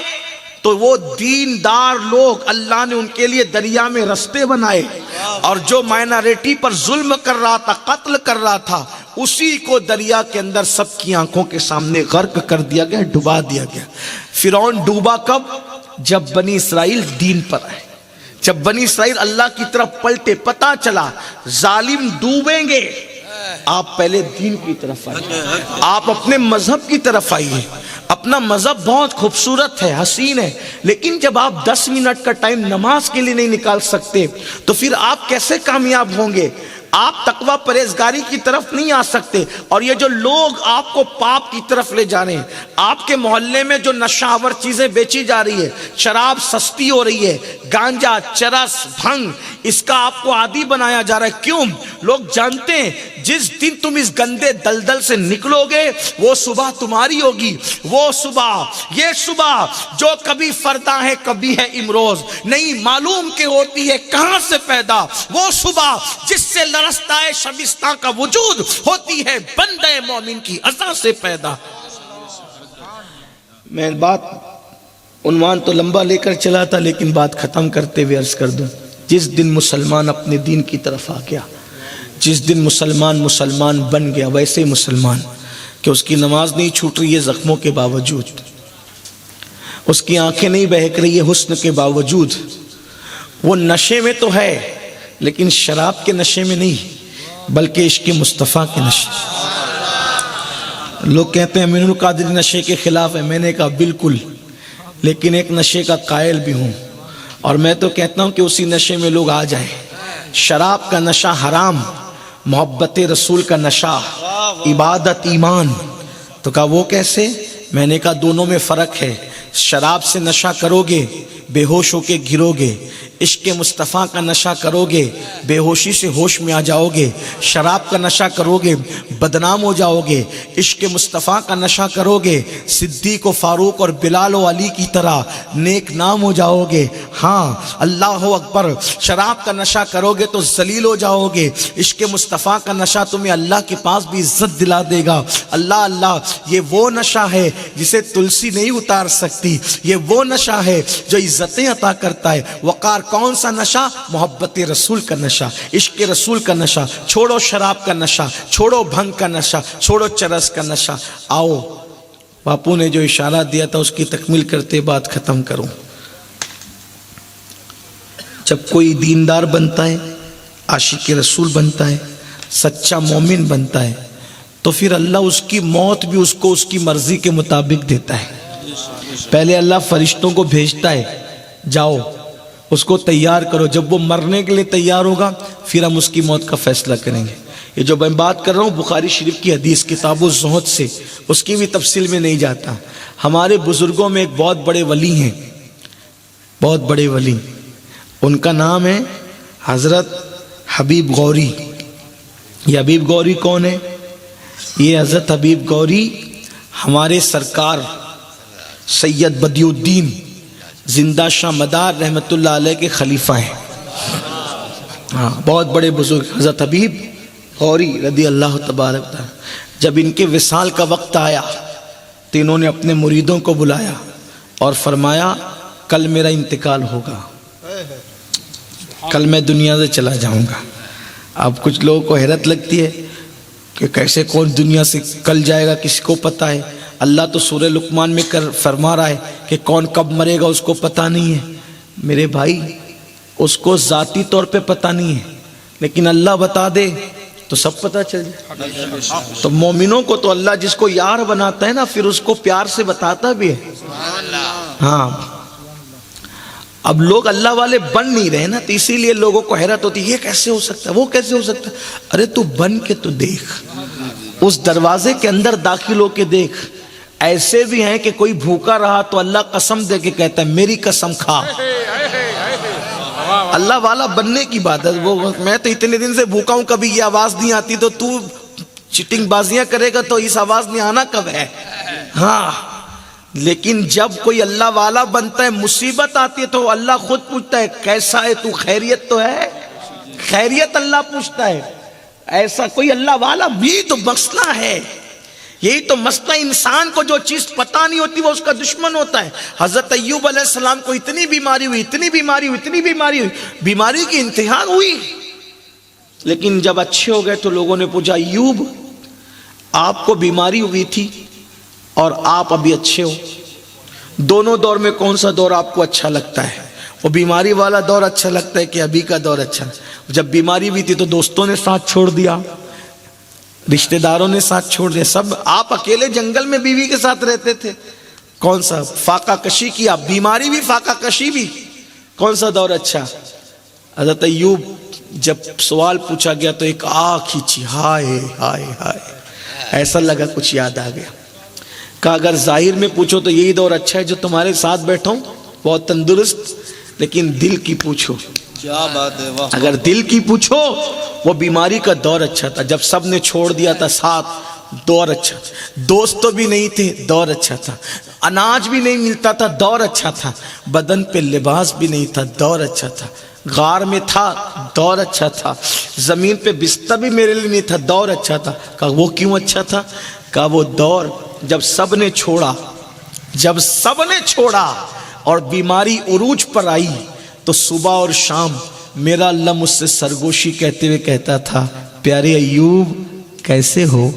تو وہ دیندار لوگ، اللہ نے ان کے لیے دریا میں رستے بنائے، اور جو مائنارٹی پر ظلم کر رہا تھا، قتل کر رہا تھا، اسی کو دریا کے اندر سب کی آنکھوں کے سامنے غرق کر دیا گیا، ڈبا دیا گیا. فرعون ڈوبا کب؟ جب بنی اسرائیل دین پر آئے، جب بنی اسرائیل اللہ کی طرف پلٹے. پتا چلا ظالم ڈوبیں گے، آپ پہلے دین کی طرف آئیے، آپ اپنے مذہب کی طرف آئیے. اپنا مذہب بہت خوبصورت ہے، حسین ہے، لیکن جب آپ 10 منٹ کا ٹائم نماز کے لیے نہیں نکال سکتے تو پھر آپ کیسے کامیاب ہوں گے؟ آپ تقوی پرہیزگاری کی طرف نہیں آ سکتے. اور یہ جو لوگ آپ کو پاپ کی طرف لے جا رہے ہیں، آپ کے محلے میں جو نشہ آور چیزیں بیچی جا رہی ہے، شراب سستی ہو رہی ہے، گانجا، چرس، بھنگ، اس کا آپ کو عادی بنایا جا رہا ہے. کیوں؟ لوگ جانتے ہیں جس دن تم اس گندے دلدل سے نکلو گے وہ صبح تمہاری ہوگی. وہ صبح، یہ صبح جو کبھی فردا ہے کبھی ہے امروز، نہیں معلوم کہ ہوتی ہے کہاں سے پیدا. وہ صبح جس سے لرزتا ہے شبستہ کا وجود، ہوتی ہے بندے مومن کی عزا سے پیدا. میں بات عنوان تو لمبا لے کر چلا تھا، لیکن بات ختم کرتے ہوئے عرض کر دوں، جس دن مسلمان اپنے دین کی طرف آ گیا، جس دن مسلمان بن گیا، ویسے مسلمان کہ اس کی نماز نہیں چھوٹ رہی ہے زخموں کے باوجود، اس کی آنکھیں نہیں بہک رہی ہے حسن کے باوجود، وہ نشے میں تو ہے لیکن شراب کے نشے میں نہیں، بلکہ عشق مصطفیٰ کے نشے. لوگ کہتے ہیں امین القادری نشے کے خلاف ہے. میں نے کہا بالکل، لیکن ایک نشے کا قائل بھی ہوں، اور میں تو کہتا ہوں کہ اسی نشے میں لوگ آ جائیں. شراب کا نشہ حرام، محبت رسول کا نشہ عبادت ایمان. تو کہا وہ کیسے؟ میں نے کہا دونوں میں فرق ہے. شراب سے نشہ کرو گے بے ہوش ہو کے گرو گے، عشق مصطفیٰ کا نشہ کرو گے بے ہوشی سے ہوش میں آ جاؤ گے. شراب کا نشہ کرو گے بدنام ہو جاؤ گے، عشق مصطفیٰ کا نشہ کرو گے صدیق و فاروق اور بلال و علی کی طرح نیک نام ہو جاؤ گے. ہاں اللہ اکبر. شراب کا نشہ کرو گے تو ذلیل ہو جاؤ گے، عشق مصطفیٰ کا نشہ تمہیں اللہ کے پاس بھی عزت دلا دے گا. اللہ اللہ، یہ وہ نشہ ہے جسے تلسی نہیں اتار سکتی، یہ وہ نشہ ہے جو عزتیں عطا کرتا ہے. وقار کون سا نشہ؟ محبت رسول کا نشہ، عشق رسول کا نشہ. چھوڑو شراب کا نشہ، چھوڑو بھنگ کا نشہ، چھوڑو چرس کا نشہ. آؤ باپو نے جو اشارہ دیا تھا اس کی تکمیل کرتے بات ختم کروں. جب کوئی دیندار بنتا ہے، عاشق رسول بنتا ہے، سچا مومن بنتا ہے، تو پھر اللہ اس کی موت بھی اس کو اس کی مرضی کے مطابق دیتا ہے. پہلے اللہ فرشتوں کو بھیجتا ہے، جاؤ اس کو تیار کرو. جب وہ مرنے کے لیے تیار ہوگا پھر ہم اس کی موت کا فیصلہ کریں گے. یہ جو میں بات کر رہا ہوں بخاری شریف کی حدیث کتاب الزہد سے، اس کی بھی تفصیل میں نہیں جاتا. ہمارے بزرگوں میں ایک بہت بڑے ولی ہیں، بہت بڑے ولی، ان کا نام ہے حضرت حبیب غوری. یہ حبیب غوری کون ہے؟ یہ حضرت حبیب غوری ہمارے سرکار سید بدیع الدین زندہ شاہ مدار رحمت اللہ علیہ کے خلیفہ ہیں. ہاں بہت بڑے بزرگ حضرت حبیب غوری رضی اللہ تبارک تعالیٰ. جب ان کے وصال کا وقت آیا تو انہوں نے اپنے مریدوں کو بلایا اور فرمایا کل میرا انتقال ہوگا، کل میں دنیا سے چلا جاؤں گا. اب کچھ لوگوں کو حیرت لگتی ہے کہ کیسے کون دنیا سے کل جائے گا، کسی کو پتہ ہے؟ اللہ تو سورہ لقمان میں فرما رہا ہے کہ کون کب مرے گا اس کو پتہ نہیں ہے. میرے بھائی اس کو ذاتی طور پہ پتہ نہیں ہے، لیکن اللہ بتا دے تو سب پتہ چل جائے۔ تو مومنوں کو تو اللہ جس کو یار بناتا ہے نا، پھر اس کو پیار سے بتاتا بھی ہے۔ ہاں، اب لوگ اللہ والے بن نہیں رہے نا، تو اسی لیے لوگوں کو حیرت ہوتی ہے، یہ کیسے ہو سکتا ہے، وہ کیسے ہو سکتا ہے۔ ارے تو بن کے تو دیکھ، اس دروازے کے اندر داخل ہو کے دیکھ۔ ایسے بھی ہیں کہ کوئی بھوکا رہا تو اللہ قسم دے کے کہتا ہے میری قسم کھا۔ اللہ والا بننے کی بات ہے۔ وہ میں تو اتنے دن سے بھوکا ہوں، کبھی یہ آواز نہیں آتی، تو چٹنگ بازیاں کرے گا تو اس آواز نہیں آنا کب ہے؟ ہاں، لیکن جب کوئی اللہ والا بنتا ہے، مصیبت آتی ہے تو اللہ خود پوچھتا ہے کیسا ہے تو، خیریت تو ہے؟ خیریت اللہ پوچھتا ہے۔ ایسا کوئی اللہ والا بھی تو مسئلہ ہے۔ یہی تو مسئلہ، انسان کو جو چیز پتہ نہیں ہوتی وہ اس کا دشمن ہوتا ہے۔ حضرت ایوب علیہ السلام کو اتنی بیماری ہوئی، اتنی بیماری ہوئی، اتنی بیماری ہوئی، بیماری کی انتہا ہوئی، لیکن جب اچھے ہو گئے تو لوگوں نے پوچھا ایوب آپ کو بیماری ہوئی تھی اور آپ ابھی اچھے ہو، دونوں دور میں کون سا دور آپ کو اچھا لگتا ہے؟ وہ بیماری والا دور اچھا لگتا ہے کہ ابھی کا دور اچھا؟ جب بیماری ہوئی تھی تو دوستوں نے ساتھ چھوڑ دیا، رشتہ داروں نے ساتھ چھوڑ دیا، سب آپ اکیلے جنگل میں بیوی کے ساتھ رہتے تھے، کون سا فاقہ کشی کیا، بیماری بھی فاقہ کشی بھی، کون سا دور اچھا؟ حضرت ایوب جب سوال پوچھا گیا تو ایک آنکھ کھینچی، ہائے ہائے ہائے، ایسا لگا کچھ یاد آ گیا۔ کہا اگر ظاہر میں پوچھو تو یہی دور اچھا ہے جو تمہارے ساتھ بیٹھا ہوں، بہت تندرست، لیکن دل کی پوچھو، کیا بات ہے، واہ، اگر دل کی پوچھو وہ بیماری کا دور اچھا تھا، جب سب نے چھوڑ دیا تھا ساتھ، دور اچھا تھا، دوست تو بھی نہیں تھے، دور اچھا تھا، اناج بھی نہیں ملتا تھا، دور اچھا تھا، بدن پہ لباس بھی نہیں تھا، دور اچھا تھا، غار میں تھا، دور اچھا تھا، زمین پہ بستر بھی میرے لیے نہیں تھا، دور اچھا تھا۔ کہا وہ کیوں اچھا تھا؟ کہا وہ دور جب سب نے چھوڑا، جب سب نے چھوڑا اور بیماری عروج پر آئی تو صبح اور شام میرا اللہ مجھ سے سرگوشی کہتے ہوئے کہتا تھا پیارے ایوب کیسے ہو،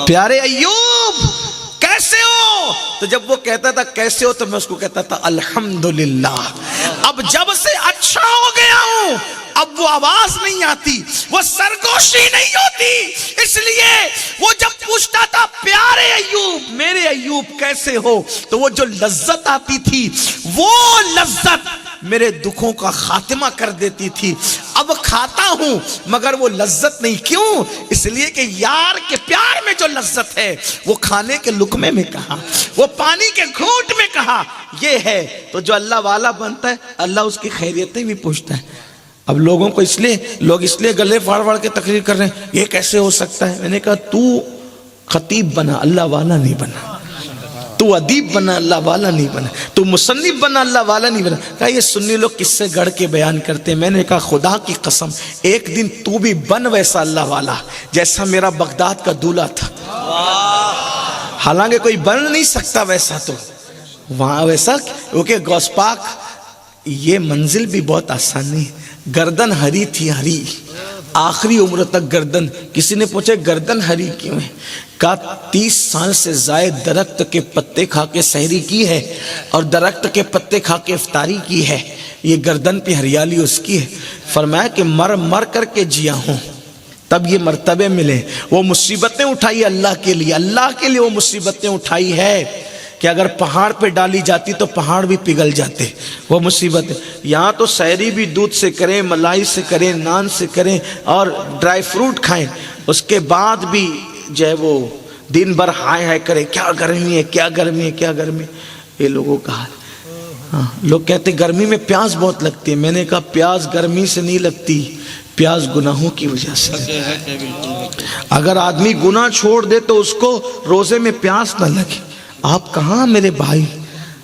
پیارے ایوب کیسے ہو؟ تو جب وہ کہتا تھا کیسے ہو تو میں اس کو کہتا تھا الحمدللہ، اب جب سے اچھا ہو گیا ہوں اب وہ آواز نہیں آتی، وہ سرگوشی نہیں ہوتی، اس لیے وہ جب پوچھتا تھا پیارے ایوب میرے ایوب کیسے ہو تو وہ جو لذت آتی تھی وہ لذت میرے دکھوں کا خاتمہ کر دیتی تھی۔ اب کھاتا ہوں مگر وہ لذت نہیں، کیوں؟ اس لیے کہ یار کے پیار میں جو لذت ہے وہ کھانے کے لقمے میں کہا، وہ پانی کے گھونٹ میں کہا، یہ ہے۔ تو جو اللہ والا بنتا ہے اللہ اس کی خیریتیں بھی پوچھتا ہے۔ اب لوگوں کو اس لیے گلے پھاڑ پھاڑ کے تقریر کر رہے ہیں یہ کیسے ہو سکتا ہے؟ میں نے کہا تو خطیب بنا، اللہ والا نہیں بنا، تو ادیب بنا، اللہ والا نہیں بنا، تو مصنف بنا، اللہ والا نہیں بنا۔ کہا یہ سنی لوگ کس سے گڑھ کے بیان کرتے ہیں؟ میں نے کہا خدا کی قسم ایک دن تو بھی بن ویسا اللہ والا جیسا میرا بغداد کا دولہا تھا، حالانکہ کوئی بن نہیں سکتا ویسا، تو وہاں ویسا کیونکہ غوث پاک یہ منزل بھی بہت آسان نہیں، گردن ہری تھی، ہری آخری عمر تک گردن۔ کسی نے پوچھا گردن ہری کیوں ہے؟ کہا 30 سال سے زائد درخت کے پتے کھا کے سحری کی ہے اور درخت کے پتے کھا کے افطاری کی ہے، یہ گردن پہ ہریالی اس کی ہے۔ فرمایا کہ مر مر کر کے جیا ہوں تب یہ مرتبے ملے، وہ مصیبتیں اٹھائی اللہ کے لیے وہ مصیبتیں اٹھائی ہے کہ اگر پہاڑ پہ ڈالی جاتی تو پہاڑ بھی پگھل جاتے، وہ مصیبتیں۔ یہاں تو سحری بھی دودھ سے کریں، ملائی سے کریں، نان سے کریں اور ڈرائی فروٹ کھائیں، اس کے بعد بھی جو ہے وہ دن بھر ہائے ہائے کریں کیا گرمی ہے، کیا گرمی ہے، کیا گرمی۔ یہ لوگوں کا حال۔ ہاں، لوگ کہتے گرمی میں پیاس بہت لگتی ہے، میں نے کہا پیاس گرمی سے نہیں لگتی، پیاس گناہوں کی وجہ سے۔ اگر آدمی گناہ چھوڑ دے تو اس کو روزے میں پیاس نہ لگے۔ آپ کہاں میرے بھائی،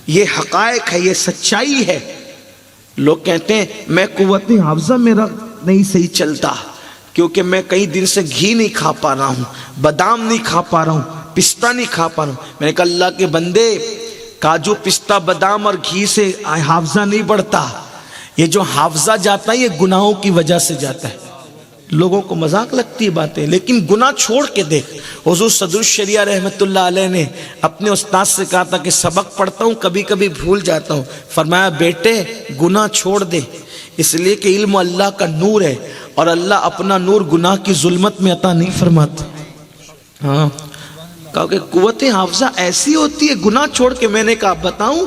یہ حقائق ہے، یہ سچائی ہے۔ لوگ کہتے ہیں میں قوت حافظہ میرا نہیں صحیح چلتا کیونکہ میں کئی دن سے گھی نہیں کھا پا رہا ہوں، بادام نہیں کھا پا رہا ہوں، پستہ نہیں کھا پا رہا ہوں۔ میں نے کہا اللہ کے بندے، کاجو پستہ بادام اور گھی سے حافظہ نہیں بڑھتا، یہ جو حافظہ جاتا ہے یہ گناہوں کی وجہ سے جاتا ہے۔ لوگوں کو مذاق لگتی ہے باتیں، لیکن گناہ چھوڑ کے دیکھ۔ حضور صدر الشریعہ رحمت اللہ علیہ نے اپنے استاد سے کہا تھا کہ سبق پڑھتا ہوں کبھی کبھی بھول جاتا ہوں، فرمایا بیٹے گناہ چھوڑ دے، اس لیے کہ علم اللہ کا نور ہے اور اللہ اپنا نور گناہ کی ظلمت میں عطا نہیں فرماتا۔ ہاں کہا کہ قوت حافظہ ایسی ہوتی ہے گناہ چھوڑ کے۔ میں نے کہا بتاؤں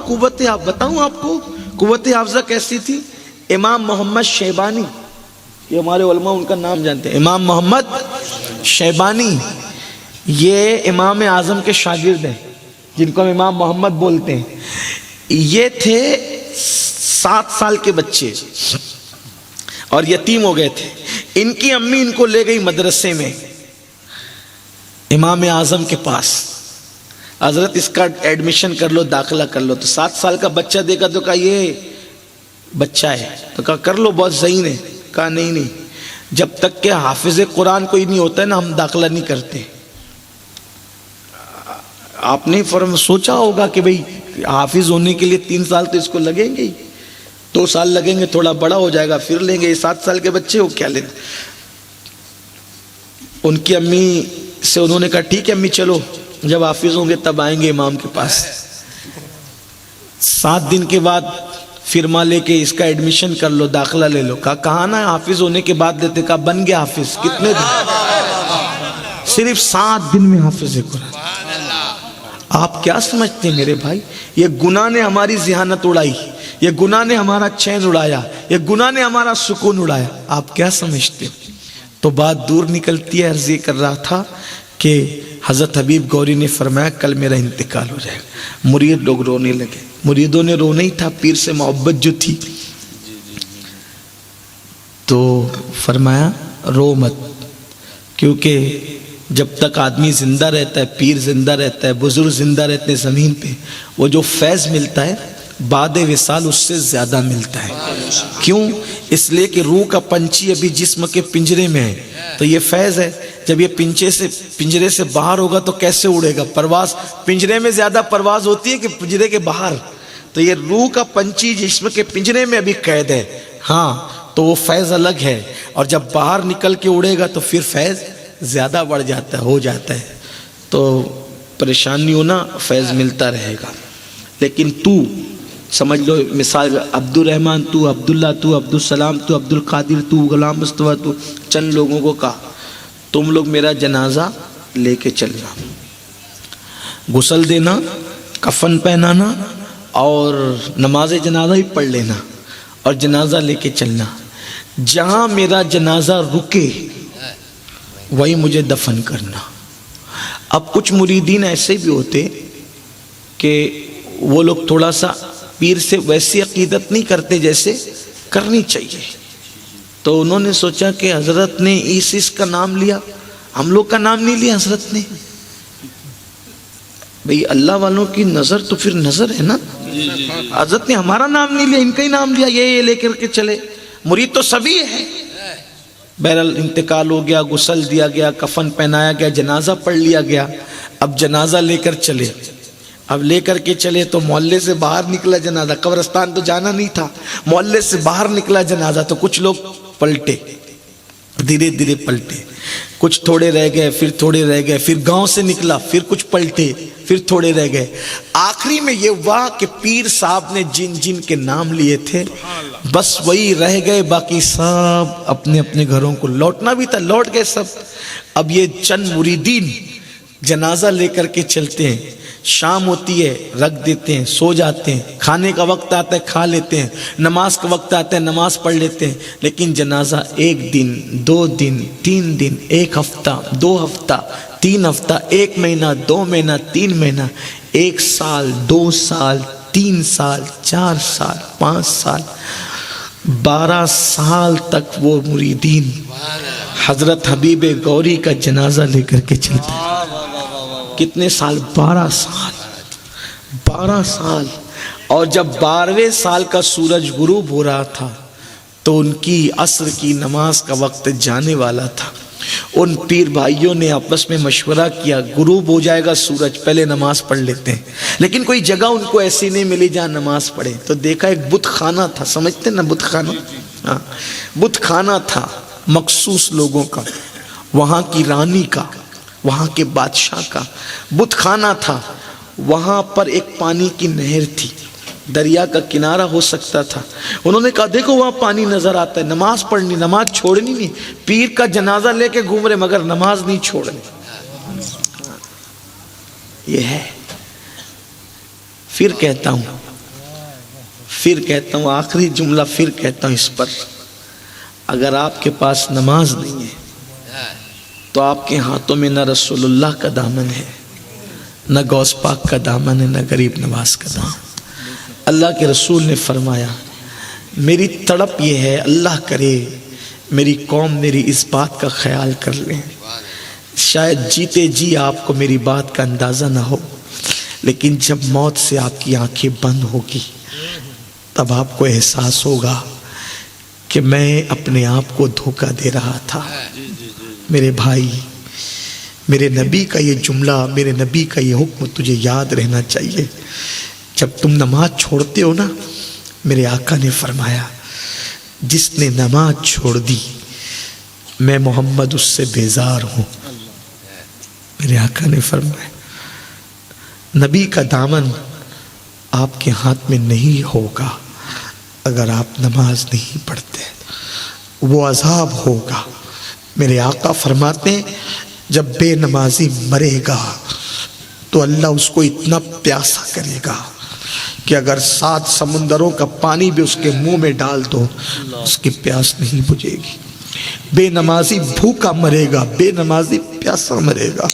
بتاؤں آپ کو قوت حافظہ کیسی تھی؟ امام محمد شیبانی، یہ ہمارے علماء ان کا نام جانتے ہیں، امام محمد شیبانی، یہ امام اعظم کے شاگرد ہیں جن کو ہم امام محمد بولتے ہیں۔ یہ تھے 7 سال کے بچے اور یتیم ہو گئے تھے۔ ان کی امی ان کو لے گئی مدرسے میں امام اعظم کے پاس، حضرت اس کا ایڈمیشن کر لو، داخلہ کر لو۔ تو 7 سال کا بچہ دیکھا تو کہا یہ بچہ ہے، تو کہا کر لو بہت ذہین ہے۔ کہا نہیں، جب تک کہ حافظ قرآن کوئی نہیں ہوتا ہے نا ہم داخلہ نہیں کرتے۔ آپ نے سوچا ہوگا کہ بھئی حافظ ہونے کے لیے 3 سال تو اس کو لگیں گے ہی، 2 سال لگیں گے، تھوڑا بڑا ہو جائے گا پھر لیں گے۔ یہ 7 سال کے بچے ہو کیا لینا۔ ان کی امی سے انہوں نے کہا ٹھیک ہے امی چلو، جب حافظ ہوں گے تب آئیں گے امام کے پاس۔ 7 دن کے بعد فرما لے کے اس کا ایڈمیشن کر لو، داخلہ لے لو۔ کہا نا حافظ ہونے کے بعد لیتے، کہا بن گیا حافظ۔ کتنے دن؟ صرف 7 دن میں حافظ قرآن۔ آپ کیا سمجھتے ہیں میرے بھائی؟ یہ گناہ نے ہماری ذہانت اڑائی، یہ گناہ نے ہمارا چین اڑایا، یہ گناہ نے ہمارا سکون اڑایا۔ آپ کیا سمجھتے ہیں؟ تو بات دور نکلتی ہے۔ عرض یہ کر رہا تھا کہ حضرت حبیب گوری نے فرمایا کل میرا انتقال ہو جائے گا۔ مرید لوگ رونے لگے، مریدوں نے رونا ہی تھا، پیر سے محبت جو تھی۔ تو فرمایا رو مت، کیونکہ جب تک آدمی زندہ رہتا ہے، پیر زندہ رہتا ہے، بزرگ زندہ رہتے ہیں زمین پہ، وہ جو فیض ملتا ہے بعد وصال اس سے زیادہ ملتا ہے۔ کیوں؟ اس لیے کہ روح کا پنچھی ابھی جسم کے پنجرے میں ہے، تو یہ فیض ہے۔ جب یہ پنجرے سے باہر ہوگا تو کیسے اڑے گا؟ پرواز پنجرے میں زیادہ پرواز ہوتی ہے کہ پنجرے کے باہر؟ تو یہ روح کا پنچھی جسم کے پنجرے میں ابھی قید ہے، ہاں تو وہ فیض الگ ہے، اور جب باہر نکل کے اڑے گا تو پھر فیض زیادہ بڑھ جاتا ہے، ہو جاتا ہے۔ تو پریشانی ہونا، فیض ملتا رہے گا۔ لیکن تو سمجھ لو، مثال عبد الرحمن تو، عبداللہ تو، عبدالسلام تو، عبد القادر تو، غلام مصطفیٰ تو، چند لوگوں کو کہا تم لوگ میرا جنازہ لے کے چلنا، غسل دینا، کفن پہنانا اور نماز جنازہ ہی پڑھ لینا اور جنازہ لے کے چلنا۔ جہاں میرا جنازہ رکے وہی مجھے دفن کرنا۔ اب کچھ مریدین ایسے بھی ہوتے کہ وہ لوگ تھوڑا سا پیر سے ویسی عقیدت نہیں کرتے جیسے کرنی چاہیے، تو انہوں نے سوچا کہ حضرت نے اس کا نام لیا، ہم لوگ کا نام نہیں لیا حضرت نے۔ بھئی اللہ والوں کی نظر تو پھر نظر ہے نا، حضرت نے ہمارا نام نہیں لیا، ان کا ہی نام لیا، یہ لے کر کے چلے۔ مرید تو سبھی ہے۔ بہرحال انتقال ہو گیا، غسل دیا گیا، کفن پہنایا گیا، جنازہ پڑھ لیا گیا۔ اب جنازہ لے کر چلے، اب لے کر کے چلے تو محلے سے باہر نکلا جنازہ، قبرستان تو جانا نہیں تھا، محلے سے باہر نکلا جنازہ، تو کچھ لوگ پلٹے، دھیرے دھیرے پلٹے، کچھ تھوڑے رہ گئے، پھر تھوڑے رہ گئے، پھر گاؤں سے نکلا، پھر کچھ پلٹے، پھر تھوڑے رہ گئے۔ آخری میں یہ ہوا کہ پیر صاحب نے جن جن کے نام لیے تھے بس وہی رہ گئے، باقی سب اپنے اپنے گھروں کو لوٹنا بھی تھا، لوٹ گئے سب۔ اب یہ چند مریدین جنازہ لے کر کے چلتے ہیں، شام ہوتی ہے رکھ دیتے ہیں، سو جاتے ہیں، کھانے کا وقت آتا ہے کھا لیتے ہیں، نماز کا وقت آتا ہے نماز پڑھ لیتے ہیں۔ لیکن جنازہ 1 دن 2 دن 3 دن 1 ہفتہ 2 ہفتہ 3 ہفتہ 1 مہینہ 2 مہینہ 3 مہینہ 1 سال 2 سال 3 سال 4 سال 5 سال 12 سال تک وہ مریدین حضرت حبیب گوری کا جنازہ لے کر کے چلتے ہیں۔ کتنے سال؟ 12 سال 12 سال۔ اور جب 12ویں سال کا سورج غروب ہو رہا تھا تو ان کی عصر کی نماز کا وقت جانے والا تھا۔ ان پیر بھائیوں نے آپس میں مشورہ کیا، غروب ہو جائے گا سورج، پہلے نماز پڑھ لیتے ہیں۔ لیکن کوئی جگہ ان کو ایسی نہیں ملی جہاں نماز پڑھے، تو دیکھا ایک بت خانہ تھا، سمجھتے نا بت خانہ؟ ہاں بت خانہ تھا، مخصوص لوگوں کا، وہاں کی رانی کا، وہاں کے بادشاہ کا بت خانہ تھا. وہاں پر ایک پانی کی نہر تھی، دریا کا کنارہ ہو سکتا تھا. انہوں نے کہا دیکھو وہاں پانی نظر آتا ہے، نماز پڑھنی، نماز چھوڑنی نہیں. پیر کا جنازہ لے کے گھوم رہے مگر نماز نہیں چھوڑنی. یہ ہے. پھر کہتا ہوں آخری جملہ پھر کہتا ہوں اس پر، اگر آپ کے پاس نماز نہیں ہے تو آپ کے ہاتھوں میں نہ رسول اللہ کا دامن ہے، نہ غوث پاک کا دامن ہے، نہ غریب نواز کا دامن. اللہ کے رسول نے فرمایا میری تڑپ یہ ہے، اللہ کرے میری قوم میری اس بات کا خیال کر لیں. شاید جیتے جی آپ کو میری بات کا اندازہ نہ ہو، لیکن جب موت سے آپ کی آنکھیں بند ہوگی تب آپ کو احساس ہوگا کہ میں اپنے آپ کو دھوکہ دے رہا تھا. میرے بھائی، میرے نبی کا یہ جملہ، میرے نبی کا یہ حکم تجھے یاد رہنا چاہیے. جب تم نماز چھوڑتے ہو نا، میرے آقا نے فرمایا جس نے نماز چھوڑ دی میں محمد اس سے بیزار ہوں. میرے آقا نے فرمایا نبی کا دامن آپ کے ہاتھ میں نہیں ہوگا اگر آپ نماز نہیں پڑھتے، وہ عذاب ہوگا. میرے آقا فرماتے ہیں جب بے نمازی مرے گا تو اللہ اس کو اتنا پیاسا کرے گا کہ اگر 7 سمندروں کا پانی بھی اس کے منہ میں ڈال دو اس کی پیاس نہیں بجھے گی. بے نمازی بھوکا مرے گا، بے نمازی پیاسا مرے گا.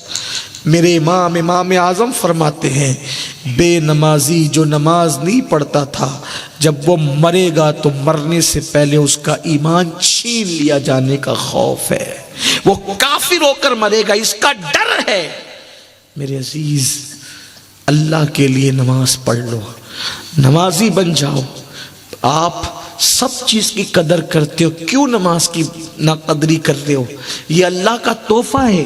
میرے امام اعظم فرماتے ہیں بے نمازی جو نماز نہیں پڑھتا تھا جب وہ مرے گا تو مرنے سے پہلے اس کا ایمان چھین لیا جانے کا خوف ہے، وہ کافر ہو کر مرے گا، اس کا ڈر ہے. میرے عزیز، اللہ کے لیے نماز پڑھ لو، نمازی بن جاؤ. آپ سب چیز کی قدر کرتے ہو، کیوں نماز کی ناقدری کر رہے ہو؟ یہ اللہ کا تحفہ ہے.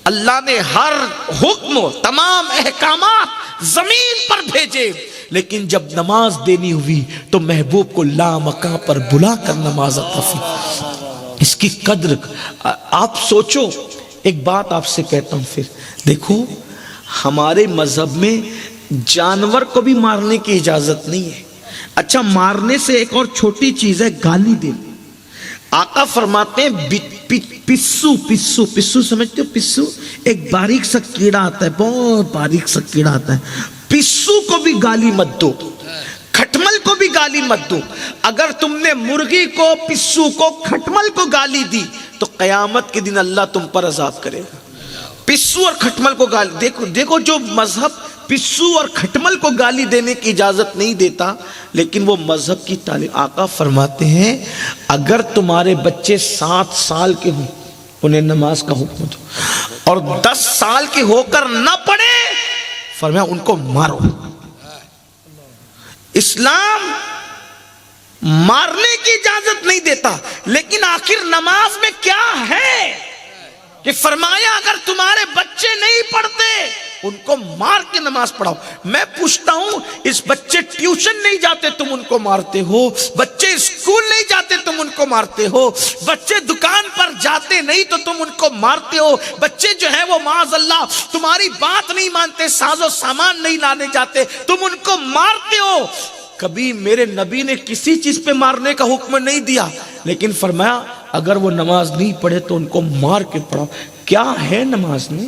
اللہ نے ہر حکم، تمام احکامات زمین پر بھیجے، لیکن جب نماز دینی ہوئی تو محبوب کو لامکاں پر بلا کر نماز عطا فرمائی. اس کی قدر آپ سوچو. ایک بات آپ سے کہتا ہوں، پھر دیکھو ہمارے مذہب میں جانور کو بھی مارنے کی اجازت نہیں ہے. اچھا، مارنے سے ایک اور چھوٹی چیز ہے گالی دینا. آقا فرماتے ہیں پسو سمجھتے ہو؟ پسو ایک باریک سا کیڑا آتا ہے، بہت باریک سا کیڑا آتا ہے. پسو کو بھی گالی مت دو، کھٹمل کو بھی گالی مت دو. اگر تم نے مرغی کو، پسو کو، کھٹمل کو گالی دی تو قیامت کے دن اللہ تم پر عذاب کرے گا. پسو اور کھٹمل کو گالی، دیکھو جو مذہب پسو اور کھٹمل کو گالی دینے کی اجازت نہیں دیتا، لیکن وہ مذہب کی تعلیم. آقا فرماتے ہیں اگر تمہارے بچے 7 سال کے ہوں انہیں نماز کا حکم دو، اور 10 سال کے ہو کر نہ پڑھے فرمایا ان کو مارو. اسلام مارنے کی اجازت نہیں دیتا، لیکن آخر نماز میں کیا ہے کہ فرمایا اگر تمہارے بچے نہیں پڑھتے ان کو مار کے نماز پڑھاؤ. میں پوچھتا ہوں، اس بچے ٹیوشن نہیں جاتے تم ان کو مارتے ہو، بچے اسکول نہیں جاتے تم ان کو مارتے ہو، بچے دکان پر جاتے نہیں تو تم ان کو مارتے ہو، بچے جو ہیں وہ معاذ اللہ تمہاری بات نہیں مانتے، ساز و سامان نہیں لانے جاتے، تم ان کو مارتے ہو. کبھی میرے نبی نے کسی چیز پہ مارنے کا حکم نہیں دیا، لیکن فرمایا اگر وہ نماز نہیں پڑھے تو ان کو مار کے پڑھاؤ. کیا ہے نماز میں؟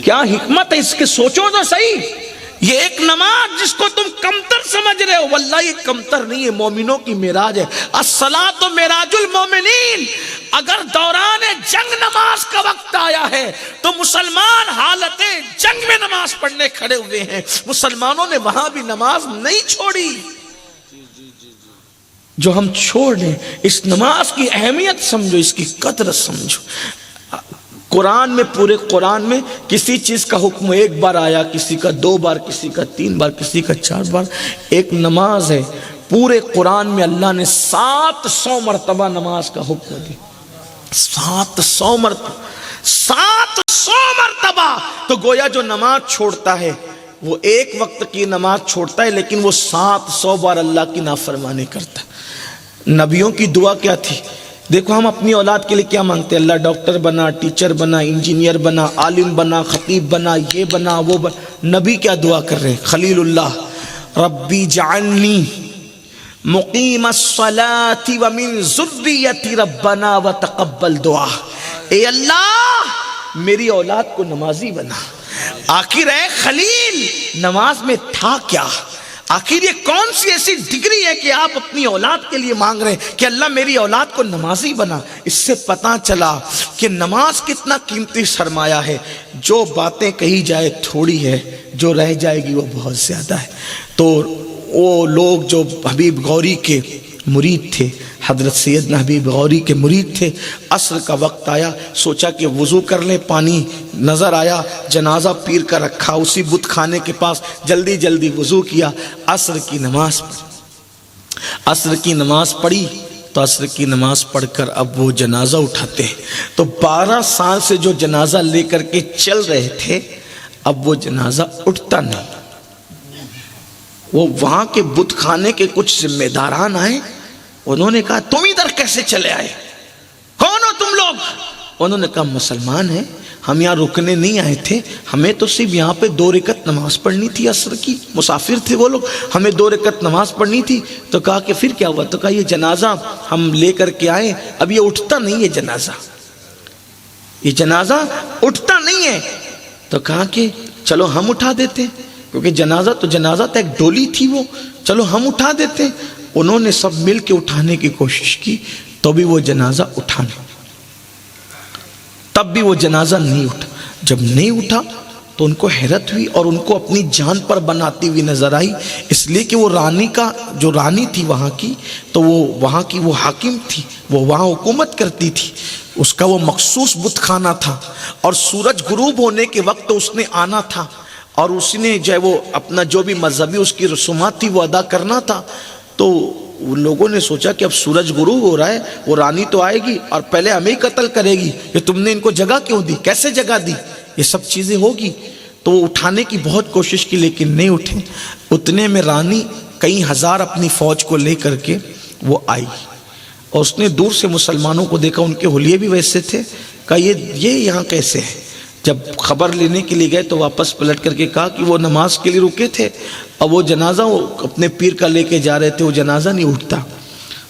کیا حکمت ہے اس کے؟ سوچو تو صحیح. یہ ایک نماز جس کو تم کمتر سمجھ رہے ہو، واللہ یہ کمتر نہیں ہے، مومنوں کی معراج ہے. الصلاۃ معراج المومنین. اگر دوران جنگ نماز کا وقت آیا ہے تو مسلمان حالت جنگ میں نماز پڑھنے کھڑے ہوئے ہیں. مسلمانوں نے وہاں بھی نماز نہیں چھوڑی. جو ہم چھوڑ دیں، اس نماز کی اہمیت سمجھو، اس کی قدر سمجھو. قرآن میں، پورے قرآن میں کسی چیز کا حکم ایک بار آیا، کسی کا 2 بار، کسی کا 3 بار، کسی کا 4 بار. ایک نماز ہے، پورے قرآن میں اللہ نے 700 مرتبہ نماز کا حکم دیا. 700 مرتبہ، 700 مرتبہ. تو گویا جو نماز چھوڑتا ہے وہ ایک وقت کی نماز چھوڑتا ہے، لیکن وہ 700 بار اللہ کی نافرمانی کرتا ہے. نبیوں کی دعا کیا تھی؟ دیکھو ہم اپنی اولاد کے لیے کیا مانگتے ہیں؟ اللہ ڈاکٹر بنا، ٹیچر بنا، انجینئر بنا، عالم بنا، خطیب بنا، یہ بنا وہ بنا۔ نبی کیا دعا کر رہے ہیں؟ خلیل اللہ، ربی جعلنی مقیم الصلاة ومن ذریتی ربنا وتقبل دعا۔ اے اللہ میری اولاد کو نمازی بنا۔ آخر اے خلیل نماز میں تھا کیا؟ آخر یہ کون سی ایسی ڈگری ہے کہ آپ اپنی اولاد کے لیے مانگ رہے ہیں کہ اللہ میری اولاد کو نمازی بنا؟ اس سے پتہ چلا کہ نماز کتنا قیمتی سرمایہ ہے۔ جو باتیں کہی جائے تھوڑی ہے، جو رہ جائے گی وہ بہت زیادہ ہے۔ تو وہ لوگ جو حبیب غوری کے مرید تھے، حضرت سیدنا حبیب غوری کے مرید تھے، عصر کا وقت آیا، سوچا کہ وضو کر لیں، پانی نظر آیا، جنازہ پیر کا رکھا اسی بت خانے کے پاس، جلدی جلدی وضو کیا، عصر کی نماز پڑھی۔ عصر کی نماز پڑھی تو عصر کی نماز پڑھ کر اب وہ جنازہ اٹھاتے ہیں۔ تو 12 سال سے جو جنازہ لے کر کے چل رہے تھے، اب وہ جنازہ اٹھتا نہیں۔ وہ وہاں کے بت خانے کے کچھ ذمہ داران آئے، انہوں نے کہا تم ادھر کیسے چلے آئے؟ کون ہو تم لوگ؟ انہوں نے کہا مسلمان ہیں، ہم یہاں رکنے نہیں آئے تھے، ہمیں تو صرف یہاں پہ 2 رکعت نماز پڑھنی تھی عصر کی، مسافر تھے وہ لوگ، ہمیں 2 رکعت نماز پڑھنی تھی۔ تو کہا کہ پھر کیا ہوا؟ تو کہا یہ جنازہ ہم لے کر کے آئے، اب یہ اٹھتا نہیں ہے جنازہ، یہ جنازہ اٹھتا نہیں ہے۔ تو کہا کہ چلو ہم اٹھا دیتے، کیونکہ جنازہ تو جنازہ تھا، ایک ڈولی تھی وہ، چلو ہم اٹھا دیتے۔ انہوں نے سب مل کے اٹھانے کی کوشش کی تو بھی وہ جنازہ اٹھا نہیں، تب بھی وہ جنازہ نہیں اٹھا۔ جب نہیں اٹھا تو ان کو حیرت ہوئی اور ان کو اپنی جان پر بناتی ہوئی نظر آئی، اس لیے کہ وہ رانی کا جو رانی تھی وہاں کی، تو وہ وہاں کی وہ حاکم تھی، وہ وہاں حکومت کرتی تھی، اس کا وہ مخصوص بت خانہ تھا، اور سورج غروب ہونے کے وقت تو اس نے آنا تھا، اور اس نے جو ہے وہ اپنا جو بھی مذہبی اس کی رسومات تھی وہ ادا کرنا تھا۔ تو لوگوں نے سوچا کہ اب سورج غروب ہو رہا ہے، وہ رانی تو آئے گی اور پہلے ہمیں ہی قتل کرے گی، یہ تم نے ان کو جگہ کیوں دی، کیسے جگہ دی، یہ سب چیزیں ہوگی۔ تو وہ اٹھانے کی بہت کوشش کی لیکن نہیں اٹھے۔ اتنے میں رانی کئی ہزار اپنی فوج کو لے کر کے وہ آئی، اور اس نے دور سے مسلمانوں کو دیکھا، ان کے حلیے بھی ویسے تھے، کہا یہ یہاں کیسے ہے؟ جب خبر لینے کے لیے گئے تو واپس پلٹ کر کے کہا کہ وہ نماز کے لیے رکے تھے، اور وہ جنازہ وہ اپنے پیر کا لے کے جا رہے تھے، وہ جنازہ نہیں اٹھتا۔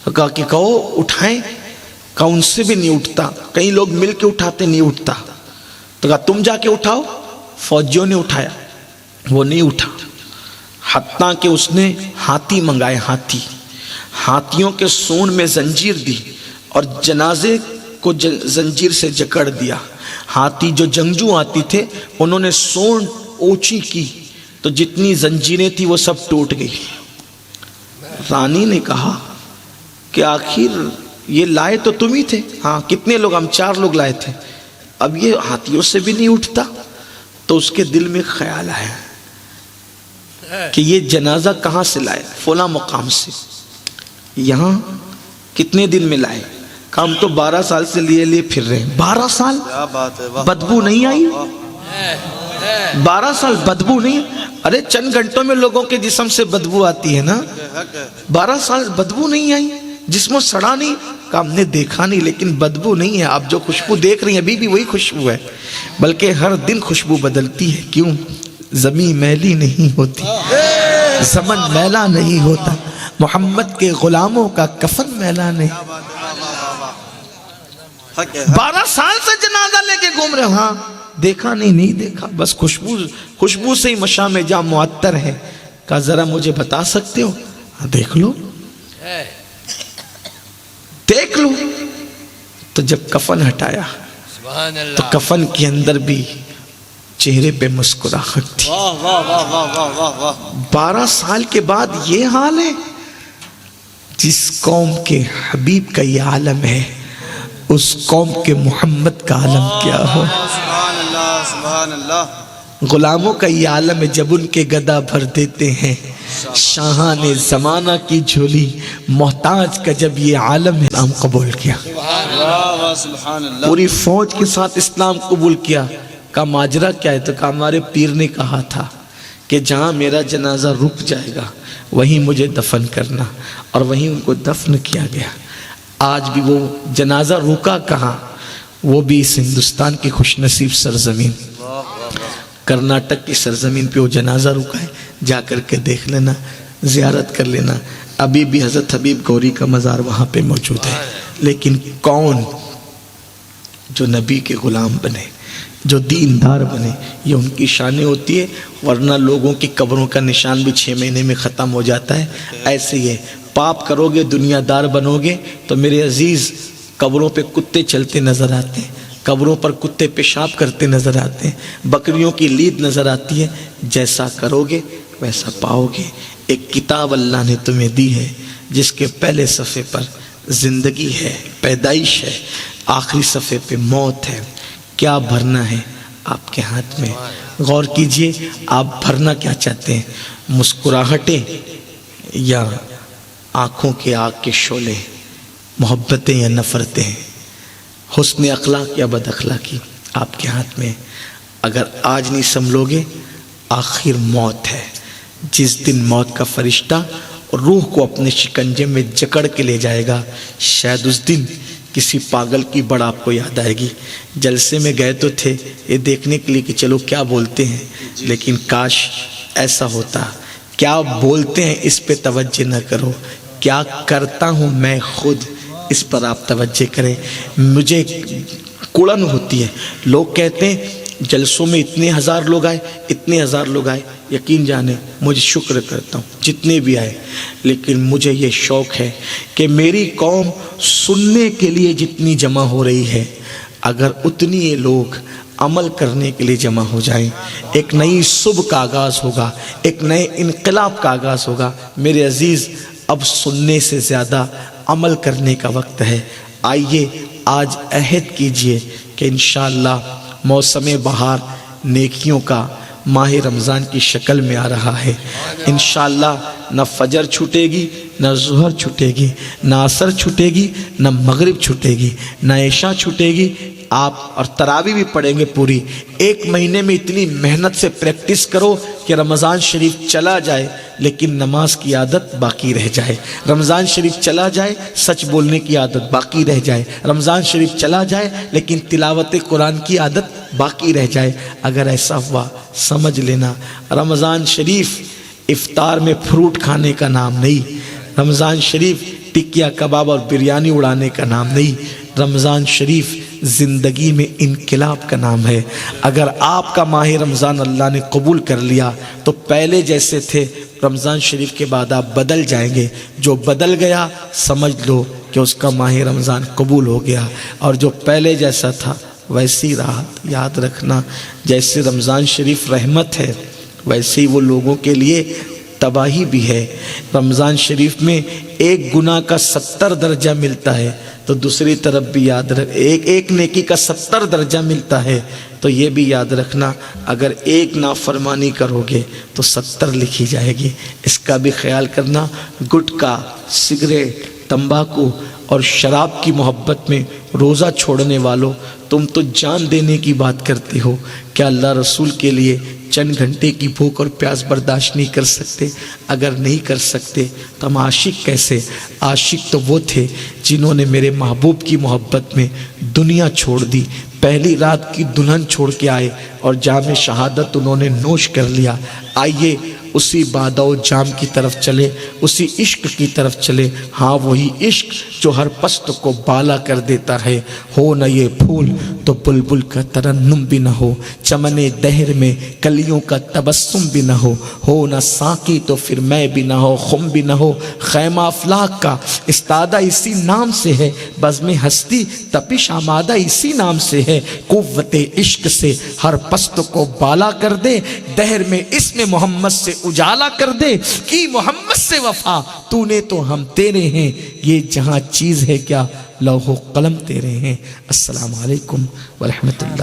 کہا کہ کہو اٹھائیں، کہا ان سے بھی نہیں اٹھتا، کئی لوگ مل کے اٹھاتے نہیں اٹھتا۔ تو کہا تم جا کے اٹھاؤ۔ فوجیوں نے اٹھایا، وہ نہیں اٹھا، حتیٰ کہ اس نے ہاتھی منگائے، ہاتھیوں کے سونڈ میں زنجیر دی اور جنازے کو زنجیر سے جکڑ دیا۔ ہاتھی جو جنگجو آتی تھے انہوں نے سونڈ اونچی کی تو جتنی زنجیریں تھی وہ سب ٹوٹ گئی۔ رانی نے کہا کہ آخر یہ لائے تو تم ہی تھے، ہاں کتنے لوگ؟ ہم 4 لوگ لائے تھے، اب یہ ہاتھیوں سے بھی نہیں اٹھتا۔ تو اس کے دل میں خیال آیا کہ یہ جنازہ کہاں سے لائے؟ فلاں مقام سے۔ یہاں کتنے دن میں لائے؟ ہم تو 12 سال سے لیے پھر رہے ہیں۔ 12 سال بدبو نہیں آئی؟ 12 سال بدبو نہیں؟ ارے چند گھنٹوں میں لوگوں کے جسم سے بدبو آتی ہے نا، 12 سال بدبو نہیں آئی، جسم سڑا نہیں؟ کہ ہم نے دیکھا نہیں لیکن بدبو نہیں ہے، آپ جو خوشبو دیکھ رہی ہیں ابھی بھی وہی خوشبو ہے، بلکہ ہر دن خوشبو بدلتی ہے۔ کیوں؟ زمین میلی نہیں ہوتی، زمن میلا نہیں ہوتا، محمد کے غلاموں کا کفن میلا نہیں۔ 12 سال سے جنازہ لے کے گھوم رہے، ہاں دیکھا نہیں دیکھا، بس خوشبو سے ہی مشام جاں معطر ہے۔ کہا ذرا مجھے بتا سکتے ہو؟ دیکھ لو دیکھ لو۔ تو جب کفن ہٹایا تو کفن کے اندر بھی چہرے پہ مسکراہٹ تھی۔ 12 سال کے بعد یہ حال ہے؟ جس قوم کے حبیب کا یہ عالم ہے اس قوم کے محمد کا عالم کیا ہو؟ سبحان اللہ سبحان اللہ۔ غلاموں کا یہ عالم ہے جب ان کے گدا بھر دیتے ہیں شاہان زمانہ کی جھولی، محتاج کا جب یہ عالم ہے اسلام قبول کیا، سبحان اللہ۔ پوری فوج کے ساتھ اسلام قبول کیا۔ کہا ماجرا کیا ہے؟ تو کہا ہمارے پیر نے کہا تھا کہ جہاں میرا جنازہ رک جائے گا وہیں مجھے دفن کرنا، اور وہیں ان کو دفن کیا گیا۔ آج بھی وہ جنازہ رکا کہاں؟ وہ بھی اس ہندوستان کی خوش نصیب سرزمین کرناٹک کی سرزمین پہ وہ جنازہ رکا ہے. جا کر کے دیکھ لینا، زیارت کر لینا. ابھی بھی حضرت حبیب گوری کا مزار وہاں پہ موجود ہے. لیکن کون جو نبی کے غلام بنے، جو دیندار بنے، یہ ان کی شان ہوتی ہے. ورنہ لوگوں کی قبروں کا نشان بھی 6 مہینے میں ختم ہو جاتا ہے. ایسے ہی ہے، پاپ کرو گے، دنیا دار بنو گے تو میرے عزیز قبروں پہ کتے چلتے نظر آتے ہیں، قبروں پر کتے پیشاب کرتے نظر آتے ہیں، بکریوں کی لید نظر آتی ہے. جیسا کرو گے ویسا پاؤ گے. ایک کتاب اللہ نے تمہیں دی ہے جس کے پہلے صفحے پر زندگی ہے، پیدائش ہے، آخری صفحے پہ موت ہے. کیا بھرنا ہے آپ کے ہاتھ میں. غور کیجئے، آپ بھرنا کیا چاہتے ہیں؟ مسکراہٹیں یا آنکھوں کے آگ کے شعلے، محبتیں یا نفرتیں، حسن اخلاق یا بد اخلاقی، آپ کے ہاتھ میں. اگر آج نہیں سنبھلو گے آخر موت ہے. جس دن موت کا فرشتہ روح کو اپنے شکنجے میں جکڑ کے لے جائے گا، شاید اس دن کسی پاگل کی بڑا آپ کو یاد آئے گی. جلسے میں گئے تو تھے یہ دیکھنے کے لیے کہ چلو کیا بولتے ہیں، لیکن کاش ایسا ہوتا. کیا بولتے ہیں اس پہ توجہ نہ کرو، کیا کرتا ہوں میں خود اس پر آپ توجہ کریں. مجھے کڑن ہوتی ہے، لوگ کہتے ہیں جلسوں میں اتنے ہزار لوگ آئے، اتنے ہزار لوگ آئے. یقین جانے مجھے شکر کرتا ہوں جتنے بھی آئے، لیکن مجھے یہ شوق ہے کہ میری قوم سننے کے لیے جتنی جمع ہو رہی ہے، اگر اتنی یہ لوگ عمل کرنے کے لیے جمع ہو جائیں، ایک نئی صبح کا آغاز ہوگا، ایک نئے انقلاب کا آغاز ہوگا. میرے عزیز، اب سننے سے زیادہ عمل کرنے کا وقت ہے. آئیے آج عہد کیجئے کہ انشاءاللہ موسم بہار نیکیوں کا ماہ رمضان کی شکل میں آ رہا ہے. انشاءاللہ نہ فجر چھوٹے گی، نہ ظہر چھوٹے گی، نہ عصر چھوٹے گی، نہ مغرب چھوٹے گی، نہ عشاء چھوٹے گی. آپ اور تراویح بھی پڑھیں گے پوری. 1 مہینے میں اتنی محنت سے پریکٹس کرو کہ رمضان شریف چلا جائے لیکن نماز کی عادت باقی رہ جائے. رمضان شریف چلا جائے، سچ بولنے کی عادت باقی رہ جائے. رمضان شریف چلا جائے لیکن تلاوت قرآن کی عادت باقی رہ جائے. اگر ایسا ہوا سمجھ لینا رمضان شریف افطار میں فروٹ کھانے کا نام نہیں، رمضان شریف ٹکیا کباب اور بریانی اڑانے کا نام نہیں، رمضان شریف زندگی میں انقلاب کا نام ہے. اگر آپ کا ماہ رمضان اللہ نے قبول کر لیا تو پہلے جیسے تھے رمضان شریف کے بعد آپ بدل جائیں گے. جو بدل گیا سمجھ لو کہ اس کا ماہ رمضان قبول ہو گیا، اور جو پہلے جیسا تھا ویسی رات. یاد رکھنا جیسے رمضان شریف رحمت ہے ویسے ہی وہ لوگوں کے لیے تباہی بھی ہے. رمضان شریف میں ایک گناہ کا 70 درجہ ملتا ہے، تو دوسری طرف بھی یاد رکھ ایک نیکی کا 70 درجہ ملتا ہے. تو یہ بھی یاد رکھنا اگر ایک نافرمانی کرو گے تو 70 لکھی جائے گی. اس کا بھی خیال کرنا. گٹکا، سگریٹ، تمباکو اور شراب کی محبت میں روزہ چھوڑنے والوں، تم تو جان دینے کی بات کرتے ہو، کیا اللہ رسول کے لیے چند گھنٹے کی بھوک اور پیاس برداشت نہیں کر سکتے؟ اگر نہیں کر سکتے تو ہم عاشق کیسے؟ عاشق تو وہ تھے جنہوں نے میرے محبوب کی محبت میں دنیا چھوڑ دی. پہلی رات کی دلہن چھوڑ کے آئے اور جام شہادت انہوں نے نوش کر لیا. آئیے اسی بادہ و جام کی طرف چلے، اسی عشق کی طرف چلے. ہاں وہی عشق جو ہر پست کو بالا کر دیتا ہے. ہو نہ یہ پھول تو بلبل کا ترنم بھی نہ ہو، چمن دہر میں کلیوں کا تبسم بھی نہ ہو نہ ساقی تو پھر میں بھی نہ ہو، خم بھی نہ ہو. خیمہ افلاک کا استادہ اسی نام سے ہے، بزم ہستی تپش آمادہ اسی نام سے ہے. قوت عشق سے ہر پست کو بالا کر دے، دہر میں اسم محمد سے اجالا کر دے. کی محمد سے وفا تو نے تو ہم تیرے ہیں، یہ جہاں چیز ہے کیا لوح و قلم تیرے ہیں. السلام علیکم ورحمۃ اللہ.